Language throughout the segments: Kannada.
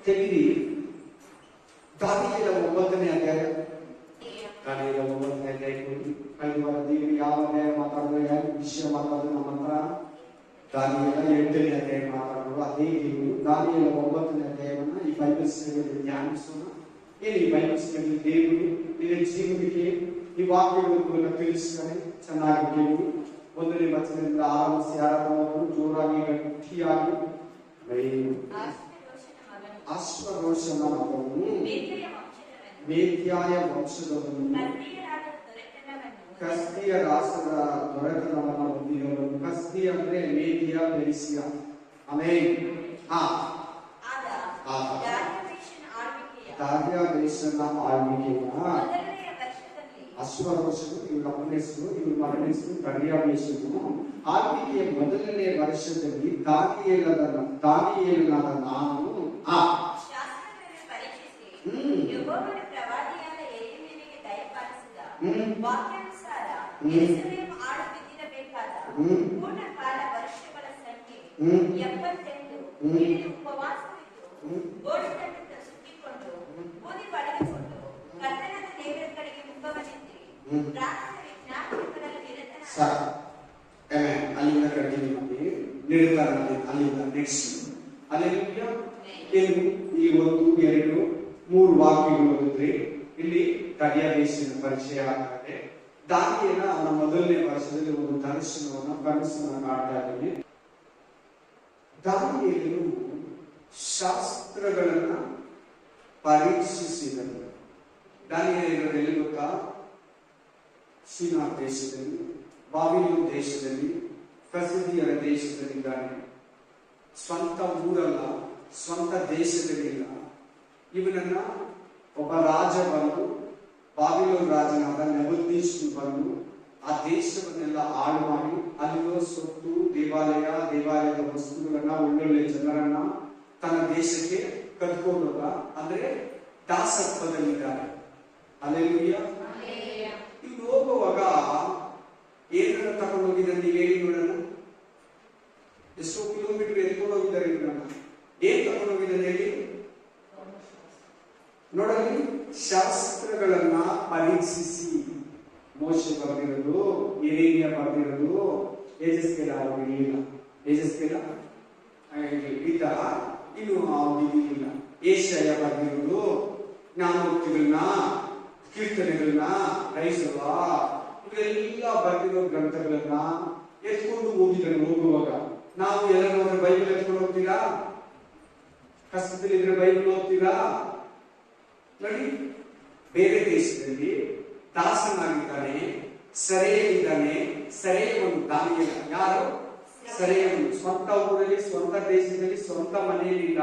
ತೆಗಿರಿ. ದಾನಿಯೇಲ 9ನೇ ಅಧ್ಯಾಯ. ದಾನಿಯೇಲ 9ನೇ ಅಧ್ಯಾಯ ಕೊಡಿ. ಕಳೆದ ವಾರ ದೇವರು ಯಾವ ಅಧ್ಯಾಯ ಮಾತಾಡೋದು, ಯಾವ ವಿಷಯ ಮಾತಾಡೋದು ನಮ್ಮ ಹತ್ರ? ದಾನಿಯೇಲ 8ನೇ ಅಧ್ಯಾಯ ಮಾತಾಡೋದು. ಅದೇ ದೇವರು ದಾನಿಯೇಲ 9ನೇ ಅಧ್ಯಾಯವನ್ನ ಈ ಬೈಬಲ್ ಸ್ಟಡಿಯಲ್ಲಿ ಧ್ಯಾನಿಸೋಣ. ಏನು ಈ ಬೈಬಲ್ ಸ್ಟಡಿ? ದೇವರು ನಿನ್ನ ಜೀವನಕ್ಕೆ ಈ ವಾಕ್ಯಗಳನ್ನು ತಿಳಿಸ್ತಾನೆ. ಚೆನ್ನಾಗಿ ಕೇಳಿ. 1ನೇ ವಚನದಿಂದ ಆರಂಭಿಸಿ ಆರಾಧನೆಯನ್ನು ಜೋರಾಗಿ ಗಟ್ಟಿಯಾಗಿ. ಅಶ್ವರೋಷನ ಮಗನು ಮೇದ್ಯಾಯ ವಂಶದವನು, ಕಸ್ದಿಯ ರಾಸರ ದೊರೆತನವನ್ನು ಹೊಂದಿದವನು. ಕಸ್ದಿ ಅಂದ್ರೆ ಮೇದ್ಯ, ಪೆರ್ಸಿಯಾ. ಆಮೇನ್. ದಾರ್ಯಾವೇಶನ ಆಳ್ವಿಕೆಯ ಅಶ್ವರೋಷನು, ಇವರ ಅಪ್ಪನ ಹೆಸರು, ಇವರ ಮಗನ ಹೆಸರು ದಾರ್ಯಾವೇಶನು. ಆಳ್ವಿಕೆಯ ಮೊದಲನೇ ವರ್ಷದಲ್ಲಿ ದಾನಿಯೇಲನಾದ ನಾನು ಅಲ್ಲಿಂದ ಕಂಟಿನ್ಯೂ ಮಾಡಿ ನಿರ್ಧಾರ. ಅಲ್ಲಿಂದ ನೆಕ್ಸ್ಟ್ ಅಲ್ಲಿಂದ ಈ 1, 2, 3 ವಾಕ್ಯಗಳು ಓದಿದ್ರೆ ಇಲ್ಲಿ ದಾರ್ಯಾವೇಶನ ಪರಿಚಯ ಆಗ್ತದೆ. ದಾನಿಯೇಲ ಅವನ ಮೊದಲನೇ ವರ್ಷದಲ್ಲಿ ಒಂದು ಕನಸನ್ನು ಕಾಡ್ತಾ ಇದ್ದಾನೆ. ದಾನಿಯೇಲನು ಶಾಸ್ತ್ರಗಳನ್ನ ಪರೀಕ್ಷಿಸಿದನು. ದಾನಿಯೇಲ ಎಲ್ಲಿ ಗೊತ್ತಾ? ಚೀನಾ ದೇಶದಲ್ಲಿ, ಬಾಬಿಲೋನ್ ದೇಶದಲ್ಲಿ, ಕಸ್ದೀಯರ ದೇಶದಲ್ಲಿದ್ದಾನೆ. ಸ್ವಂತ ಊರಲ್ಲ, ಸ್ವಂತ ದೇಶದಲ್ಲಿಲ್ಲ. ಇವನನ್ನ ಒಬ್ಬ ರಾಜ ಬಂದು, ಬಾಬಿಲೋನ್ ರಾಜನಾದ ನೆಬೂಕದ್ನೆಚ್ಚರ್ ಬಂದು ಆ ದೇಶವನ್ನೆಲ್ಲ ಹಾಳು ಮಾಡಿ ಅಲ್ಲಿರೋ ಸೊತ್ತು, ದೇವಾಲಯದ ವಸ್ತುಗಳನ್ನ, ಒಳ್ಳೊಳ್ಳೆ ಜನರನ್ನ ತನ್ನ ದೇಶಕ್ಕೆ ಕದ್ಕೊಂಡು ಅಂದ್ರೆ ದಾಸತ್ವದಲ್ಲಿದ್ದಾರೆ. ಅಲ್ಲೇಲೂಯ. ಇವ್ನು ಹೋಗುವಾಗ ಏನನ್ನ ತಗೊಂಡು ಹೋಗಿದ್ದಾನೆ ನೀವು ಹೇಳಿ ನೋಡೋಣ. ಎಷ್ಟೋ ಕಿಲೋಮೀಟರ್ ಎತ್ಕೊಂಡು ಹೋಗಿದ್ದಾರೆ ಇವರನ್ನ. ಏನ್ ತಗೊಂಡು ಹೋಗಿದ್ದಾನೆ ಹೇಳಿ ನೋಡಲಿ. ಶಾಸ್ತ್ರಗಳನ್ನ ಪರೀಕ್ಷಿಸಿ. ಮೋಶೆ ಬರೆದಿರೋದು, ಯೆರೆಮೀಯ ಬರೆದಿರೋದು, ಯೆಹೆಜ್ಕೇಲ ಅವರಿಗಿಲ್ಲ. ಯೆಹೆಜ್ಕೇಲ ಇದ್ದ, ಇನ್ನು ಅವನಿಗಿಲ್ಲ. ಯೆಶಾಯ ಬರೆದಿರೋದು, ಜ್ಞಾನೋಕ್ತಿಗಳನ್ನ, ಕೀರ್ತನೆಗಳನ್ನ, ರೈಸವ ಇವೆಲ್ಲ ಬರೆದಿರೋ ಗ್ರಂಥಗಳನ್ನ ಎತ್ಕೊಂಡು ಹೋಗಿದ್ದಾನೆ. ಹೋಗುವಾಗ ನಾವು ಎಲ್ಲರೂ ಬೈಬಲ್ ಎತ್ಕೊಂಡು ಹೋಗ್ತೀರಾ? ಕಷ್ಟದಲ್ಲಿದ್ರೆ ಬೈಬಲ್ ಓದ್ತೀರಾ? ನೋಡಿ, ಬೇರೆ ದೇಶದಲ್ಲಿ ದಾಸನಾಗಿದ್ದಾನೆ, ಸೆರೆಯಲ್ಲಿದ್ದಾನೆ. ಸೆರೆಯವನು ದಾನಿಯೇಲ. ಯಾರು? ಸೆರೆಯವನು. ಸ್ವಂತ ಊರಲ್ಲಿ, ಸ್ವಂತ ದೇಶದಲ್ಲಿ, ಸ್ವಂತ ಮನೆಯಲ್ಲಿಲ್ಲ.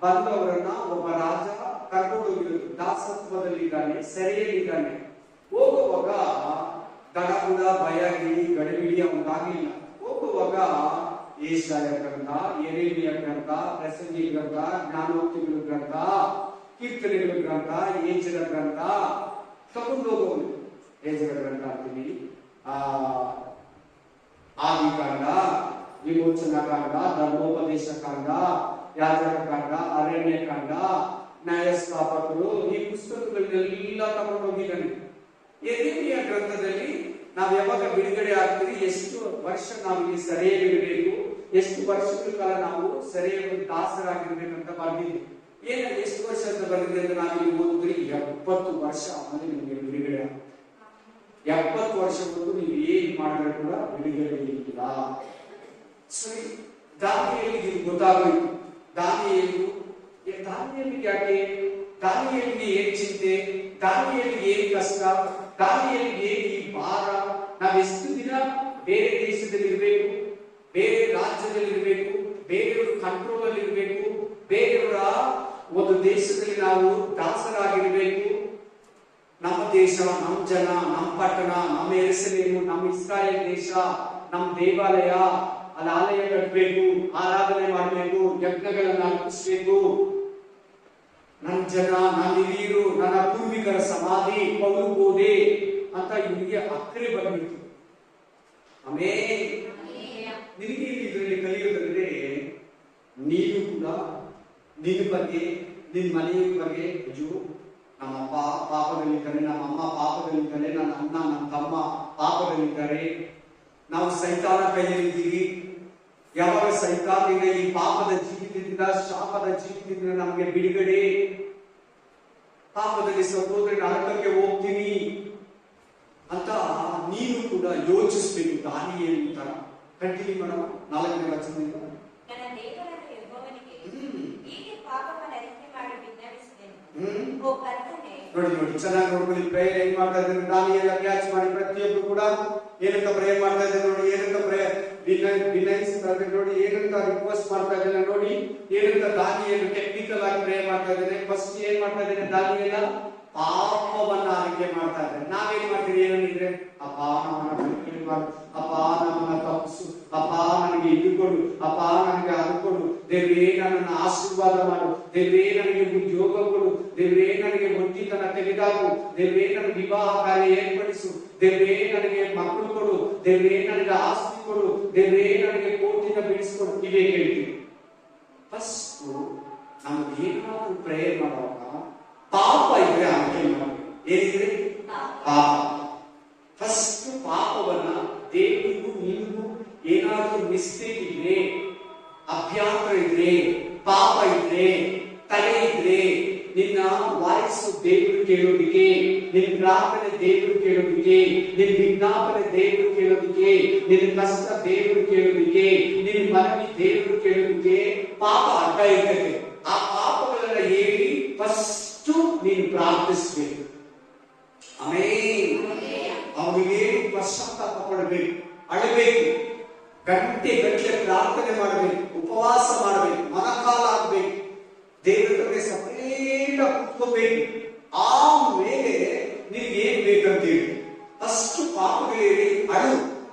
ಬಂದವರನ್ನ ಒಬ್ಬ ರಾಜ ಕರ್ಕೊಂಡು ಹೋಗಿರೋದು. ದಾಸತ್ವದಲ್ಲಿದ್ದಾನೆ, ಸೆರೆಯಲ್ಲಿದ್ದಾನೆ. ಹೋಗುವಾಗ ದಡಬುಡ, ಭಯಗಿರಿ, ಗಡಿಬಿಡಿ ಅವನಿಗಾಗಲಿಲ್ಲ. ಹೋಗುವಾಗ ಯೆಶಾಯ ಗ್ರಂಥ, ಯೆರೆಮೀಯ ಗ್ರಂಥ, ಪ್ರಸಂಗಿ ಗ್ರಂಥ, ಜ್ಞಾನೋಕ್ತಿಗಳ ಗ್ರಂಥ, ಕೀರ್ತನೆಗಳ ಗ್ರಂಥ, ಯೆಜ್ರ ಗ್ರಂಥ ತಗೊಂಡು ಹೋಗೋನು. ಯೆಜ್ರ ಗ್ರಂಥ ಅಂತೀನಿ, ಆದಿಕಾಂಡ, ವಿಮೋಚನಾ ಕಾಂಡ, ಧರ್ಮೋಪದೇಶ ಕಾಂಡ, ಯಾಜಕ ಕಾಂಡ, ಅರಣ್ಯ ಕಾಂಡ, ನ್ಯಾಯಸ್ಥಾಪಕರು, ಈ ಪುಸ್ತಕಗಳನ್ನೆಲ್ಲ ತಗೊಂಡು ಹೋಗಿದ್ದಾನೆ. ಯೆರೆಮೀಯ ಗ್ರಂಥದಲ್ಲಿ ನಾವು ಯಾವಾಗ ಬಿಡುಗಡೆ ಆಗ್ತೀವಿ, ಎಷ್ಟು ವರ್ಷ ನಾವು ಇಲ್ಲಿ ಸೆರೆಯಲ್ಲಿರಬೇಕು, ಎಷ್ಟು ವರ್ಷಗಳ ಕಾಲ ನಾವು ಸೆರೆಯಲ್ಲಿ ದಾಸರಾಗಿರ್ಬೇಕಂತ ಬರ್ದಿದ್ವಿ. ಎಷ್ಟು ವರ್ಷ ಅಂತ ಬರ್ದಿದೆ ಅಂತ ನಾವಿಲ್ಲಿ ಓದಿದ್ರೆ 70 ವರ್ಷ ಆಮೇಲೆ ನಿಮಗೆ ಬಿಡುಗಡೆ. 70 ವರ್ಷವರೆಗೂ ನೀವು ಏನ್ ಮಾಡಿದ್ರೆ ಕೂಡ ಬಿಡುಗಡೆ ಇಲ್ಲ. ಸರಿ, ದಾನಿಯೇಲನಿಗೆ ಗೊತ್ತಾಗೋಯ್ತು. ದಾನಿಯೇಲನಿಗೆ ಯಾಕೆ? ದಾನಿಯೇಲನಿಗೆ ಏನ್ ಚಿಂತೆ? ದಾನಿಯೇಲನಿಗೆ ಏನ್ ಕಷ್ಟ? ದಾನಿಯೇಲನಿಗೆ ಏನ್ ಈ ಭಾರ? ನಾವೆಷ್ಟು ದಿನ ಬೇರೆ ದೇಶದಲ್ಲಿ ಇರಬೇಕು, ಬೇರೆ ರಾಜ್ಯದಲ್ಲಿ ಇರಬೇಕು, ಬೇರೆಯವರ ಕಂಟ್ರೋಲ್ ಅಲ್ಲಿ ಇರಬೇಕು, ಬೇರೆಯವರ ಒಂದು ದೇಶದಲ್ಲಿ ನಾವು ದಾಸರಾಗಿರ್ಬೇಕು. ನಮ್ಮ ದೇಶ, ನಮ್ಮ ಜನ, ನಮ್ಮ ಪಟ್ಟಣ, ನಮ್ಮ ಯೆರೂಸಲೇಮು, ನಮ್ಮ ಇಸ್ರಾಯೇಲ್ ದೇಶ, ನಮ್ಮ ದೇವಾಲಯ, ಅಲ್ಲಿ ಆಲಯ ಕಟ್ಟಬೇಕು, ಆರಾಧನೆ ಮಾಡಬೇಕು, ಯಜ್ಞಗಳನ್ನ ಅರ್ಪಿಸಬೇಕು. ನನ್ನ ಜನ, ನನ್ನ ಹಿರಿಯರು, ನನ್ನ ಪೂರ್ವಿಕರ ಸಮಾಧಿ ಪೌಲುಬೋದೆ ಅಂತ ಇವನಿಗೆ ಅಕ್ಕರೆ ಬಂದ್ಬಿಡ್ತು. ಆಮೇಲೆ ನಿನಗೆ ಇದರಲ್ಲಿ ಕಲಿಯೋದಂದ್ರೆ, ನೀನು ಕೂಡ ನಿನ್ನ ಬಗ್ಗೆ, ನಿನ್ನ ಮನೆಯ ಬಗ್ಗೆ, ಅಯ್ಯೋ ನಮ್ಮ ಅಪ್ಪ ಪಾಪದಲ್ಲಿದ್ದಾರೆ, ನಮ್ಮ ಅಮ್ಮ ಪಾಪದಲ್ಲಿದ್ದಾರೆ, ನನ್ನ ಅಣ್ಣ ನನ್ನ ತಮ್ಮ ಪಾಪದಲ್ಲಿದ್ದಾರೆ, ನಾವು ಸೈತಾನ ಕೈಯಲ್ಲಿದ್ದೀವಿ. ಯಾವಾಗ ಸೈತಾನಿನ ಈ ಪಾಪದ ಜೀವಿತದಿಂದ, ಶಾಪದ ಜೀವಿತದಿಂದ ನಮಗೆ ಬಿಡುಗಡೆ, ಪಾಪದಲ್ಲಿ ಸಹೋದರ ನರಕಕ್ಕೆ ಹೋಗ್ತೀನಿ ಅಂತ ನೀನು ಕೂಡ ಯೋಚಿಸ್ಬೇಕು. ದಾನಿಯೇಲನ ತರ. ಕಂಟಿನ್ಯೂ ಮಾಡೋಣ 4ನೇ ವಚನದಿಂದ. ನನ್ನ ದೇವರಾದ ಯೆಹೋವನಿಗೆ ಹೀಗೆ ಪಾಪವನ್ನು ಅರಿಕೆ ಮಾಡಿ ವಿಜ್ಞಾಪಿಸಿದೆನು. ಓ ಕರ್ತನೇ, ನೋಡಿ ಚೆನ್ನಾಗಿ ನೋಡ್ಕೊಳ್ಳಿ. ಪ್ರೇಯರ್ ಏನ್ ಮಾಡ್ತಾ ಇದ್ದಾರೆ, ದಾನಿಯೇಲ ಕ್ಯಾಚ್ ಮಾಡಿ ಪ್ರತಿಯೊಬ್ಬರು ಕೂಡ ಏನಂತ ಪ್ರೇಯರ್ ಮಾಡ್ತಾ ಇದ್ದಾರೆ ನೋಡಿ, ಏನಂತ ಪ್ರೇಯರ್ ವಿನಯಿಸ್ತಾ ಇದ್ದಾರೆ ನೋಡಿ, ಏನಂತ ರಿಕ್ವೆಸ್ಟ್ ಮಾಡ್ತಾ ಇದ್ದಾನೆ ನೋಡಿ, ಏನಂತ ದಾನಿಯೇಲ ಟೆಕ್ನಿಕಲ್ ಆಗಿ ಪ್ರೇಯರ್ ಮಾಡ್ತಾ ಇದ್ದಾನೆ. ಫಸ್ಟ್ ಏನ್ ಮಾಡ್ತಾ ಇದ್ದಾನೆ ದಾನಿಯೇಲ, ಪಾಪವನ್ನ ಆರೈಕೆ ಮಾಡ್ತಾ ಇದ್ದಾರೆ. ನಾವೇನ್ ಮಾಡ್ತೀವಿ ಏನಿದ್ರೆ, ಅಪ್ಪ ನಮ್ಮನ್ನ ಬಿಡುಗಡೆ ಮಾಡು, ಅಪ್ಪ ನಮ್ಮನ್ನ ತಪ್ಪಿಸು, ಅಪ್ಪ ನನಗೆ ಇದು ಕೊಡು, ಅಪ್ಪ ನನಗೆ ಅದು ಕೊಡು, ದೇವರೇ ನನ್ನನ್ನು ಆಶೀರ್ವಾದ ಮಾಡು, ದೇವರೇ ನನಗೆ ಉದ್ಯೋಗ ಕೊಡು, ದೇವರೇ ನನಗೆ ಒಟ್ಟಿತನ ತೆಗೆದಾಕು, ದೇವರೇ ನನಗೆ ವಿವಾಹ ಕಾರ್ಯ ಏರ್ಪಡಿಸು, ದೇವರೇ ನನಗೆ ಮಕ್ಕಳು ಕೊಡು, ದೇವರೇ ನನಗೆ ಆಸ್ತಿ ಕೊಡು, ದೇವರೇ ನನಗೆ ಕೋಟಿನ ಬಿಡಿಸ್ಕೊಡು. ಇವೇ ಕೇಳ್ತೀವಿ. ಫಸ್ಟ್ ನಮ್ಗೆ ಏನಾದ್ರು ಪ್ರೇಯರ್ ಮಾಡುವಾಗ ಪಾಪ ಇದ್ರೆ ಆಯ್ಕೆ ಮಾಡಿ. ಏನಿದ್ರೆ ಪಾಪ. ಫಸ್ಟ್ ಪಾಪವನ್ನ ದೇವರಿಗೂ ನಿನಗೂ ಏನಾದ್ರೂ ಮಿಸ್ಟೇಕ್ ಇದ್ರೆ, ಅಭ್ಯಾಂತರ ಇದ್ರೆ, ಪಾಪ ಇದ್ರೆ, ತಲೆ ಇದ್ರೆ, ನಿನ್ನ ವಾಯ್ಸ್ ದೇವರು ಕೇಳೋದಿಕ್ಕೆ, ನಿನ್ನ ಪ್ರಾರ್ಥನೆ ದೇವರು ಕೇಳೋದಿಕ್ಕೆ, ನಿನ್ನ ವಿಜ್ಞಾಪನೆ ದೇವರು ಕೇಳೋದಿಕ್ಕೆ, ನಿನ್ನ ಕಷ್ಟ ದೇವರು ಕೇಳೋದಿಕ್ಕೆ, ನಿನ್ನ ಮನವಿ ದೇವರು ಕೇಳೋದಿಕ್ಕೆ ಪಾಪ ಅಡ್ಡ ಇರ್ತದೆ. ಆ ಪಾಪಗಳನ್ನ ಹೇಳಿ ಫಸ್ಟ್ ನೀನು ಪ್ರಾರ್ಥಿಸಬೇಕು. ಆಮೇಲೆ ಅವನಿಗೆ ಪಶ್ಚಾತ್ತಾಪ ಪಡಬೇಕು, ಅಳಬೇಕು, ಗಂಟೆ ಗಟ್ಟಲೆ ಪ್ರಾರ್ಥನೆ ಮಾಡಬೇಕು, ಉಪವಾಸ ಮಾಡಬೇಕು, ಮನಕಾಲ ಆಗ್ಬೇಕು, ದೇವರ ಕಡೆ ಸಪರೇಟ್ ಕುತ್ಕೋಬೇಕು. ಆಮೇಲೆ ನಿನಗೆ ಏನ್ ಬೇಕಂತೇಳಿ ಅಷ್ಟು ಪಾಪಗಳೇಳಿ ಅಳು.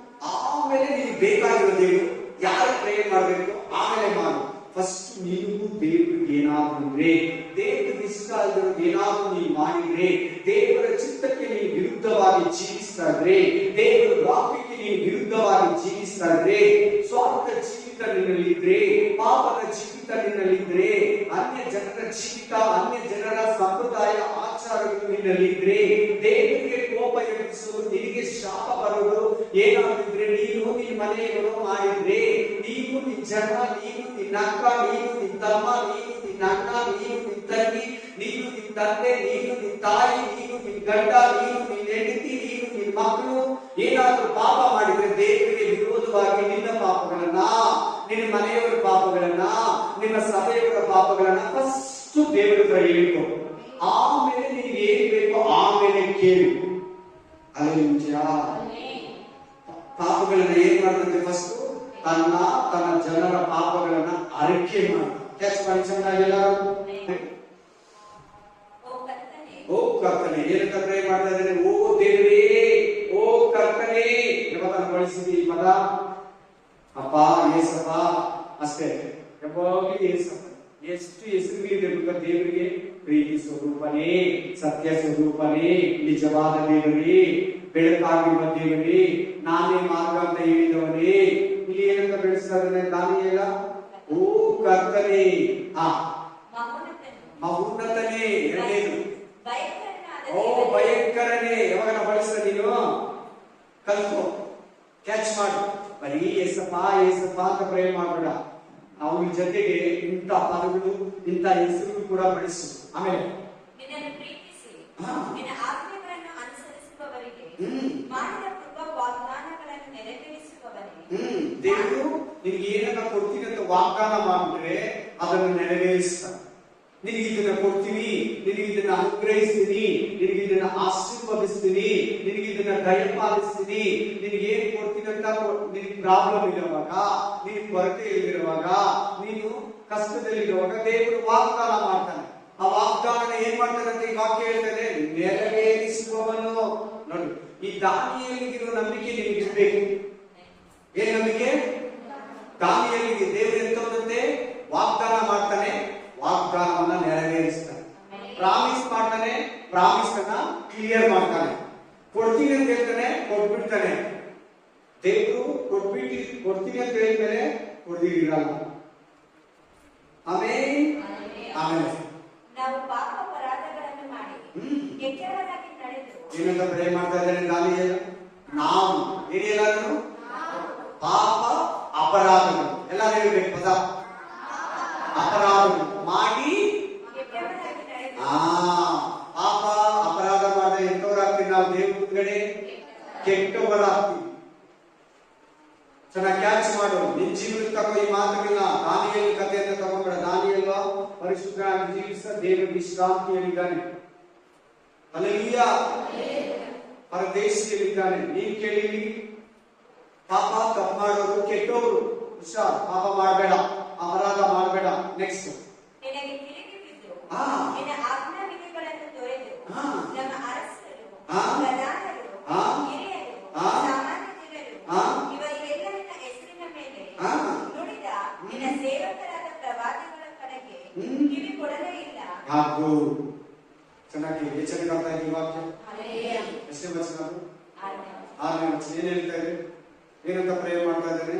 ಆಮೇಲೆ ನಿನಗೆ ಬೇಕಾಗಿರೋದೇನು, ಯಾರ ಪ್ರೇಯರ್ ಮಾಡಬೇಕು ಆಮೇಲೆ ಮಾಡು. ಫಸ್ಟ್ ನೀನು ದೇವರಿಗೆ ಏನಾದ್ರು ಇದ್ರೆ, ದೇವರಿಗೆ ಇಷ್ಟ ಆಗಿರೋದು ಏನಾದ್ರು ನೀನು ಮಾಡಿದ್ರೆ, ದೇವರ ಚಿತ್ತಕ್ಕೆ ನೀನು ವಿರುದ್ಧವಾಗಿ ಜೀವಿಸ್ತಾ ಇದ್ರೆ, ದೇವರ ವಾಕ್ಯಕ್ಕೆ ನೀನು ವಿರುದ್ಧವಾಗಿ ಜೀವಿಸ್ತಾ ಇದ್ರೆ, ಸ್ವಾರ್ಥ ಜೀವಿತ ನಿನ್ನಲ್ಲಿದ್ರೆ, ಪಾಪದ ಜೀವಿತ ನಿನ್ನಲ್ಲಿದ್ರೆ, ಅನ್ಯ ಜನರ ಜೀವಿತ, ಅನ್ಯ ಜನರ ಸಂಪ್ರದಾಯ ಆಚಾರಗಳು ನಿನ್ನಲ್ಲಿದ್ರೆ, ದೇವರಿಗೆ ಕೋಪ ಎಬ್ಬಿಸುವುದು, ನಿನಗೆ ಶಾಪ ಬರುವುದು ಏನಾದಿದ್ರೆ, ನೀನು ನಿನ್ನ ಮನೆಯವರು ಮಾಡಿದ್ರೆ, ನೀನು ನಿನ್ನ ಜನ, ನೀನು ನಿನ್ನ ಅಕ್ಕ, ನೀನು ನಿನ್ನ ತಮ್ಮ, ನೀನು ನಿನ್ನ ಅಣ್ಣ, ನೀನು ನಿನ್ನ ತಂಗಿ, ನೀನು ನಿನ್ನ ತಂದೆ, ನೀನು ನಿನ್ನ ತಾಯಿ, ನೀನು ನಿನ್ನ ಗಂಡ, ನೀನು ನಿನ್ನ ಹೆಂಡತಿ, ನೀನು ನಿನ್ನ ಮಕ್ಕಳು ಏನಾದರೂ ಪಾಪ ಮಾಡಿದ್ರೆ, ದೇವರಿಗೆ ವಿರೋಧವಾಗಿ ನಿನ್ನ ಪಾಪಗಳನ್ನ, ನಿನ್ನ ಮನೆಯವರ ಪಾಪಗಳನ್ನ, ನಿಮ್ಮ ಸಭೆಯವರ ಪಾಪಗಳನ್ನ ಫಸ್ಟ್ ದೇವರ ಹತ್ರ ಹೇಳಿಕೊ. ಆಮೇಲೆ ನಿನಗೆ ಏನ್ ಬೇಕೋ ಆಮೇಲೆ ಕೇಳು. ಅಲ್ಲೇಂಚಾ ಪಾಪಗಳನ್ನ ಏನ್ ಮಾಡ್ತಂತೆ, ಫಸ್ಟ್ ತನ್ನ ಜನರ ಪಾಪಗಳನ್ನ ಅರಿಕೆ ಮಾಡಿ. ಕ್ಯಾಚ್ ಮಾಡಿ ಚೆನ್ನಾಗಿ ಎಲ್ಲರೂ. ಓ ಕರ್ತನೆ, ಏನಂತ ಪ್ರೇ ಮಾಡ್ತಾ ಇದ್ದಾರೆ, ಓ ದೇವರೇ, ಓ ಕರ್ತನೆ ಎಂಬುದನ್ನು ಬಳಸಿದಿ ಈ ಪದ. ಅಪ್ಪ ಏಸಪ್ಪ ಅಷ್ಟೇ, ಯಾವಾಗಲೂ ಏಸಪ್ಪ. ಎಷ್ಟು ಹೆಸರುಗಳಿದೆ ದೇವರಿಗೆ. ಪ್ರೀತಿ ಸ್ವರೂಪನೇ, ಸತ್ಯ ಸ್ವರೂಪನೇ, ನಿಜವಾದ ದೇವರೇ, ಬೆಳಕಾಗಿರುವ ದೇವರೇ, ನಾನೇ ಮಾರ್ಗ ಅಂತ ಹೇಳಿದವನೇ. ಇಲ್ಲಿ ಏನಂತ ಬೆಳೆಸ್ತಾ ಇದ್ದಾನೆ ದಾನಿಯೇಲ, ಓ ಕರ್ತನೇ, ಮಹೋನ್ನತನೇ. ಎರಡನೇದು ಓ ಭಯಂಕರನೇ. ಯಾವಾಗ ಬಳಸ್ತಾ ನೀನು ಕಲ್ಕೋ, ಕ್ಯಾಚ್ ಮಾಡು. ಬರೀ ಏಸಪ್ಪ ಏಸಪ್ಪ ಅಂತ ಪ್ರೇ ಮಾಡಬೇಡ. ಅವನ ಜೊತೆಗೆ ಇಂಥ ಪದಗಳು, ಇಂಥ ಹೆಸರು ಕೂಡ ಬಳಸು. ಆಮೇಲೆ ದೇವರು ನಿನಗೆ ಏನನ್ನ ಕೊಡ್ತೀನಿ ಅಂತ ವಾಗ್ದಾನ ಮಾಡಿದ್ರೆ ಅದನ್ನು ನೆರವೇರಿಸ್ತಾನೆ. ನಿನಗೆ ಇದನ್ನ ಕೊಡ್ತೀನಿ, ನಿನಗೆ ಇದನ್ನ ಅನುಗ್ರಹಿಸ್ತೀನಿ, ನಿನಗೆ ಇದನ್ನ ಆಶೀರ್ವದಿಸ್ತೀನಿ, ನಿನಗೆ ಇದನ್ನ ದಯಪಾಲಿಸ್ತೀನಿ, ನಿನಗೆ ಏನ್ ಕೊಡ್ತೀನಿ ಅಂತ ನಿನಗೆ ಪ್ರಾಬ್ಲಮ್ ಇರುವಾಗ, ನಿನಗೆ ಕೊರತೆ ಇಲ್ಲಿರುವಾಗ, ನೀನು ಕಷ್ಟದಲ್ಲಿರುವಾಗ ದೇವರು ವಾಗ್ದಾನ ಮಾಡ್ತಾನೆ. ಆ ವಾಗ್ದಾನ ಏನ್ ಮಾಡ್ತಾನೆ ಅಂತ ಈ ವಾಕ್ಯ ಹೇಳ್ತಾನೆ, ನೆರವೇರಿಸುವವನು. ನೋಡಿ, ಈ ದಾನಿಯೇಲನಿಗಿರೋ ನಂಬಿಕೆ ನಿನಗೆ ಇರಬೇಕು. ಏನ್ ನಂಬಿಕೆ? ದಾನಿಯೇಲನಿಗೆ ದೇವರು ಎಂತಂತೆ ವಾಗ್ದಾನ ಮಾಡ್ತಾನೆ, ವಾಗ್ದಾನವನ್ನ ನೆರವೇರಿಸ್ತಾನೆ. ಪ್ರಾಮಿಸ್ ಮಾಡ್ತಾನೆ, ಪ್ರಾಮಿಸ್ ಅನ್ನ ಕ್ಲಿಯರ್ ಮಾಡ್ತಾನೆ. ಕೊಡ್ತೀನಿ ಅಂತ ಹೇಳ್ತಾನೆ, ಕೊಟ್ಬಿಡ್ತಾನೆ. ದೇವರು ಕೊಡ್ತೀನಿ ಅಂತ ಹೇಳಿದ್ಮೇಲೆ ಕೊಡ್ದಿರಲ್ಲ. ಆಮೇಲೆ ಆಮೇಲೆ ನಾವು ಪಾಪ ಅಪರಾಧಗಳನ್ನು ಮಾಡಿ ಕೆಟ್ಟವರಾಗಿ ನಡೆದು ಏನಂತ ಪ್ರೇ ಮಾಡ್ತಾ ಇದ್ದಾನೆ ದಾನಿಯೇಲ? ನಾವು ಏನೆಲ್ಲಾದ್ರು ಪಾಪ ಅಪರಾಧಗಳು ಎಲ್ಲರೂ ಹೇಳ್ಬೇಕು ಪದ ಅಪರಾಧಗಳು ಮಾಡಿ ಕೆಟ್ಟವರಾಗಿ ನಡೆದು ಪಾಪ ಅಪರಾಧ ಮಾಡಿದ್ರೆ ಎಂತವರಾಗ್ತೀವಿ ನಾವು ದೇವ್ರ ಮುಂದ್ಗಡೆ? ಕೆಟ್ಟವರಾಗ್ತೀವಿ. ಚೆನ್ನಾಗಿ ಕ್ಯಾಚ್ ಮಾಡು. ನಿನ್ ಜೀವನ ತಗೋ ಈ ಮಾತುಗಳನ್ನ. ದಾನಿಯೇಲ ಕಥೆಯನ್ನು ತಗೊಂಡ್ರೆ ದಾನಿಯೇಲ ಪರಿಶುದ್ಧನಾಗಿ ಜೀವಿಸ ದೇವರ ವಿಶ್ರಾಂತಿಯಲ್ಲಿದ್ದಾನೆ. ಹಲ್ಲೆಲೂಯಾ. ಪರದೇಶದಲ್ಲಿದ್ದಾನೆ. ನೀನ್ ಕೇಳಿಲಿ ಪಾಪ ತಪ್ಪು ಮಾಡೋರು ಕೆಟ್ಟವರು. ಹುಷಾರ್, ಪಾಪ ಮಾಡಬೇಡ, ಅಪರಾಧ ಮಾಡಬೇಡ. ನೆಕ್ಸ್ಟ್ ನಿನಗೆ ತಿರುಗಿ ಬಿದ್ದು ಆ. ನಿನ್ನ ಆಜ್ಞಾವಿಧಿಗಳನ್ನು ತೊರೆದು ಆ. ನಮ್ಮ ಅರಸರು ಆ. ಪ್ರಧಾನರು ಆ. ಹಿರಿಯರು ಆ. ಸಾಮಾನ್ಯ ಜನರು ಆ. ಇವರಿಗೆಲ್ಲ ನಿನ್ನ ಹೆಸರಿನ ಮೇಲೆ ಆ. ನುಡಿದ ನಿನ್ನ ಸೇವಕರಾದ ಪ್ರವಾದಿಗಳ ಕಡೆಗೆ ಕಿವಿ ಕೊಡಲೇ ಇಲ್ಲ. ಹಾಗೂ ಚೆನ್ನಾಗಿ ಯೋಚನೆ ಮಾಡ್ತಾ ಇದ್ದೀವಿ. ವಾಕ್ಯ ಹಲ್ಲೆಲೂಯಾ. ಎಷ್ಟನೇ ವಚನ ಅದು? ಆಮೆನ್. 6ನೇ ವಚನ. ಏನ್ ಹೇಳ್ತಾ ಇದೆ? ಏನಂತ ಪ್ರೇ ಮಾಡ್ತಾ ಇದ್ದಾನೆ?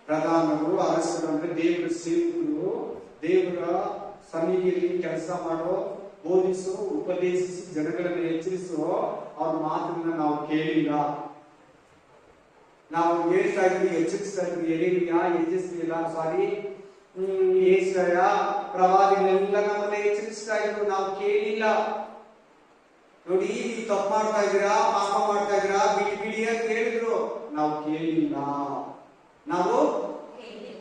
ಪ್ರಧಾನರು, ಅರಸರು ಅಂದ್ರೆ ದೇವರ ಸೇವಕರು, ದೇವರ ಸನ್ನಿಧಿಯಲ್ಲಿ ಕೆಲಸ ಮಾಡೋ, ಬೋಧಿಸೋ, ಉಪದೇಶಿಸಿ ಜನಗಳನ್ನು ಎಚ್ಚರಿಸೋ ಅವ್ರ ಮಾತನ್ನ ನಾವು ಕೇಳಿಲ್ಲ. ನಾವು ಹೇಳ್ತಾ ಇದ್ವಿ, ಎಚ್ಚರಿಸ್ತಾ ಇದ್ವಿ. ಎರೇಮಿಯಾ, ಯೆಜ್ರೇಲ, ಯೆಶಾಯ ಪ್ರವಾದಿಗಳೆಲ್ಲ ನಮ್ಮನ್ನ ಎಚ್ಚರಿಸ್ತಾ ಇದ್ರು. ನಾವು ಕೇಳಿಲ್ಲ. ನೋಡಿ, ನೀವು ತಪ್ಪು ಮಾಡ್ತಾ ಇದ್ದೀರಾ, ಪಾಪ ಮಾಡ್ತಾ ಇದ್ದೀರಾ, ಬಿಡಿ ಅಂತ ಹೇಳಿದ್ರು. ನಾವು ಕೇಳಿಲ್ಲ. ನಾವು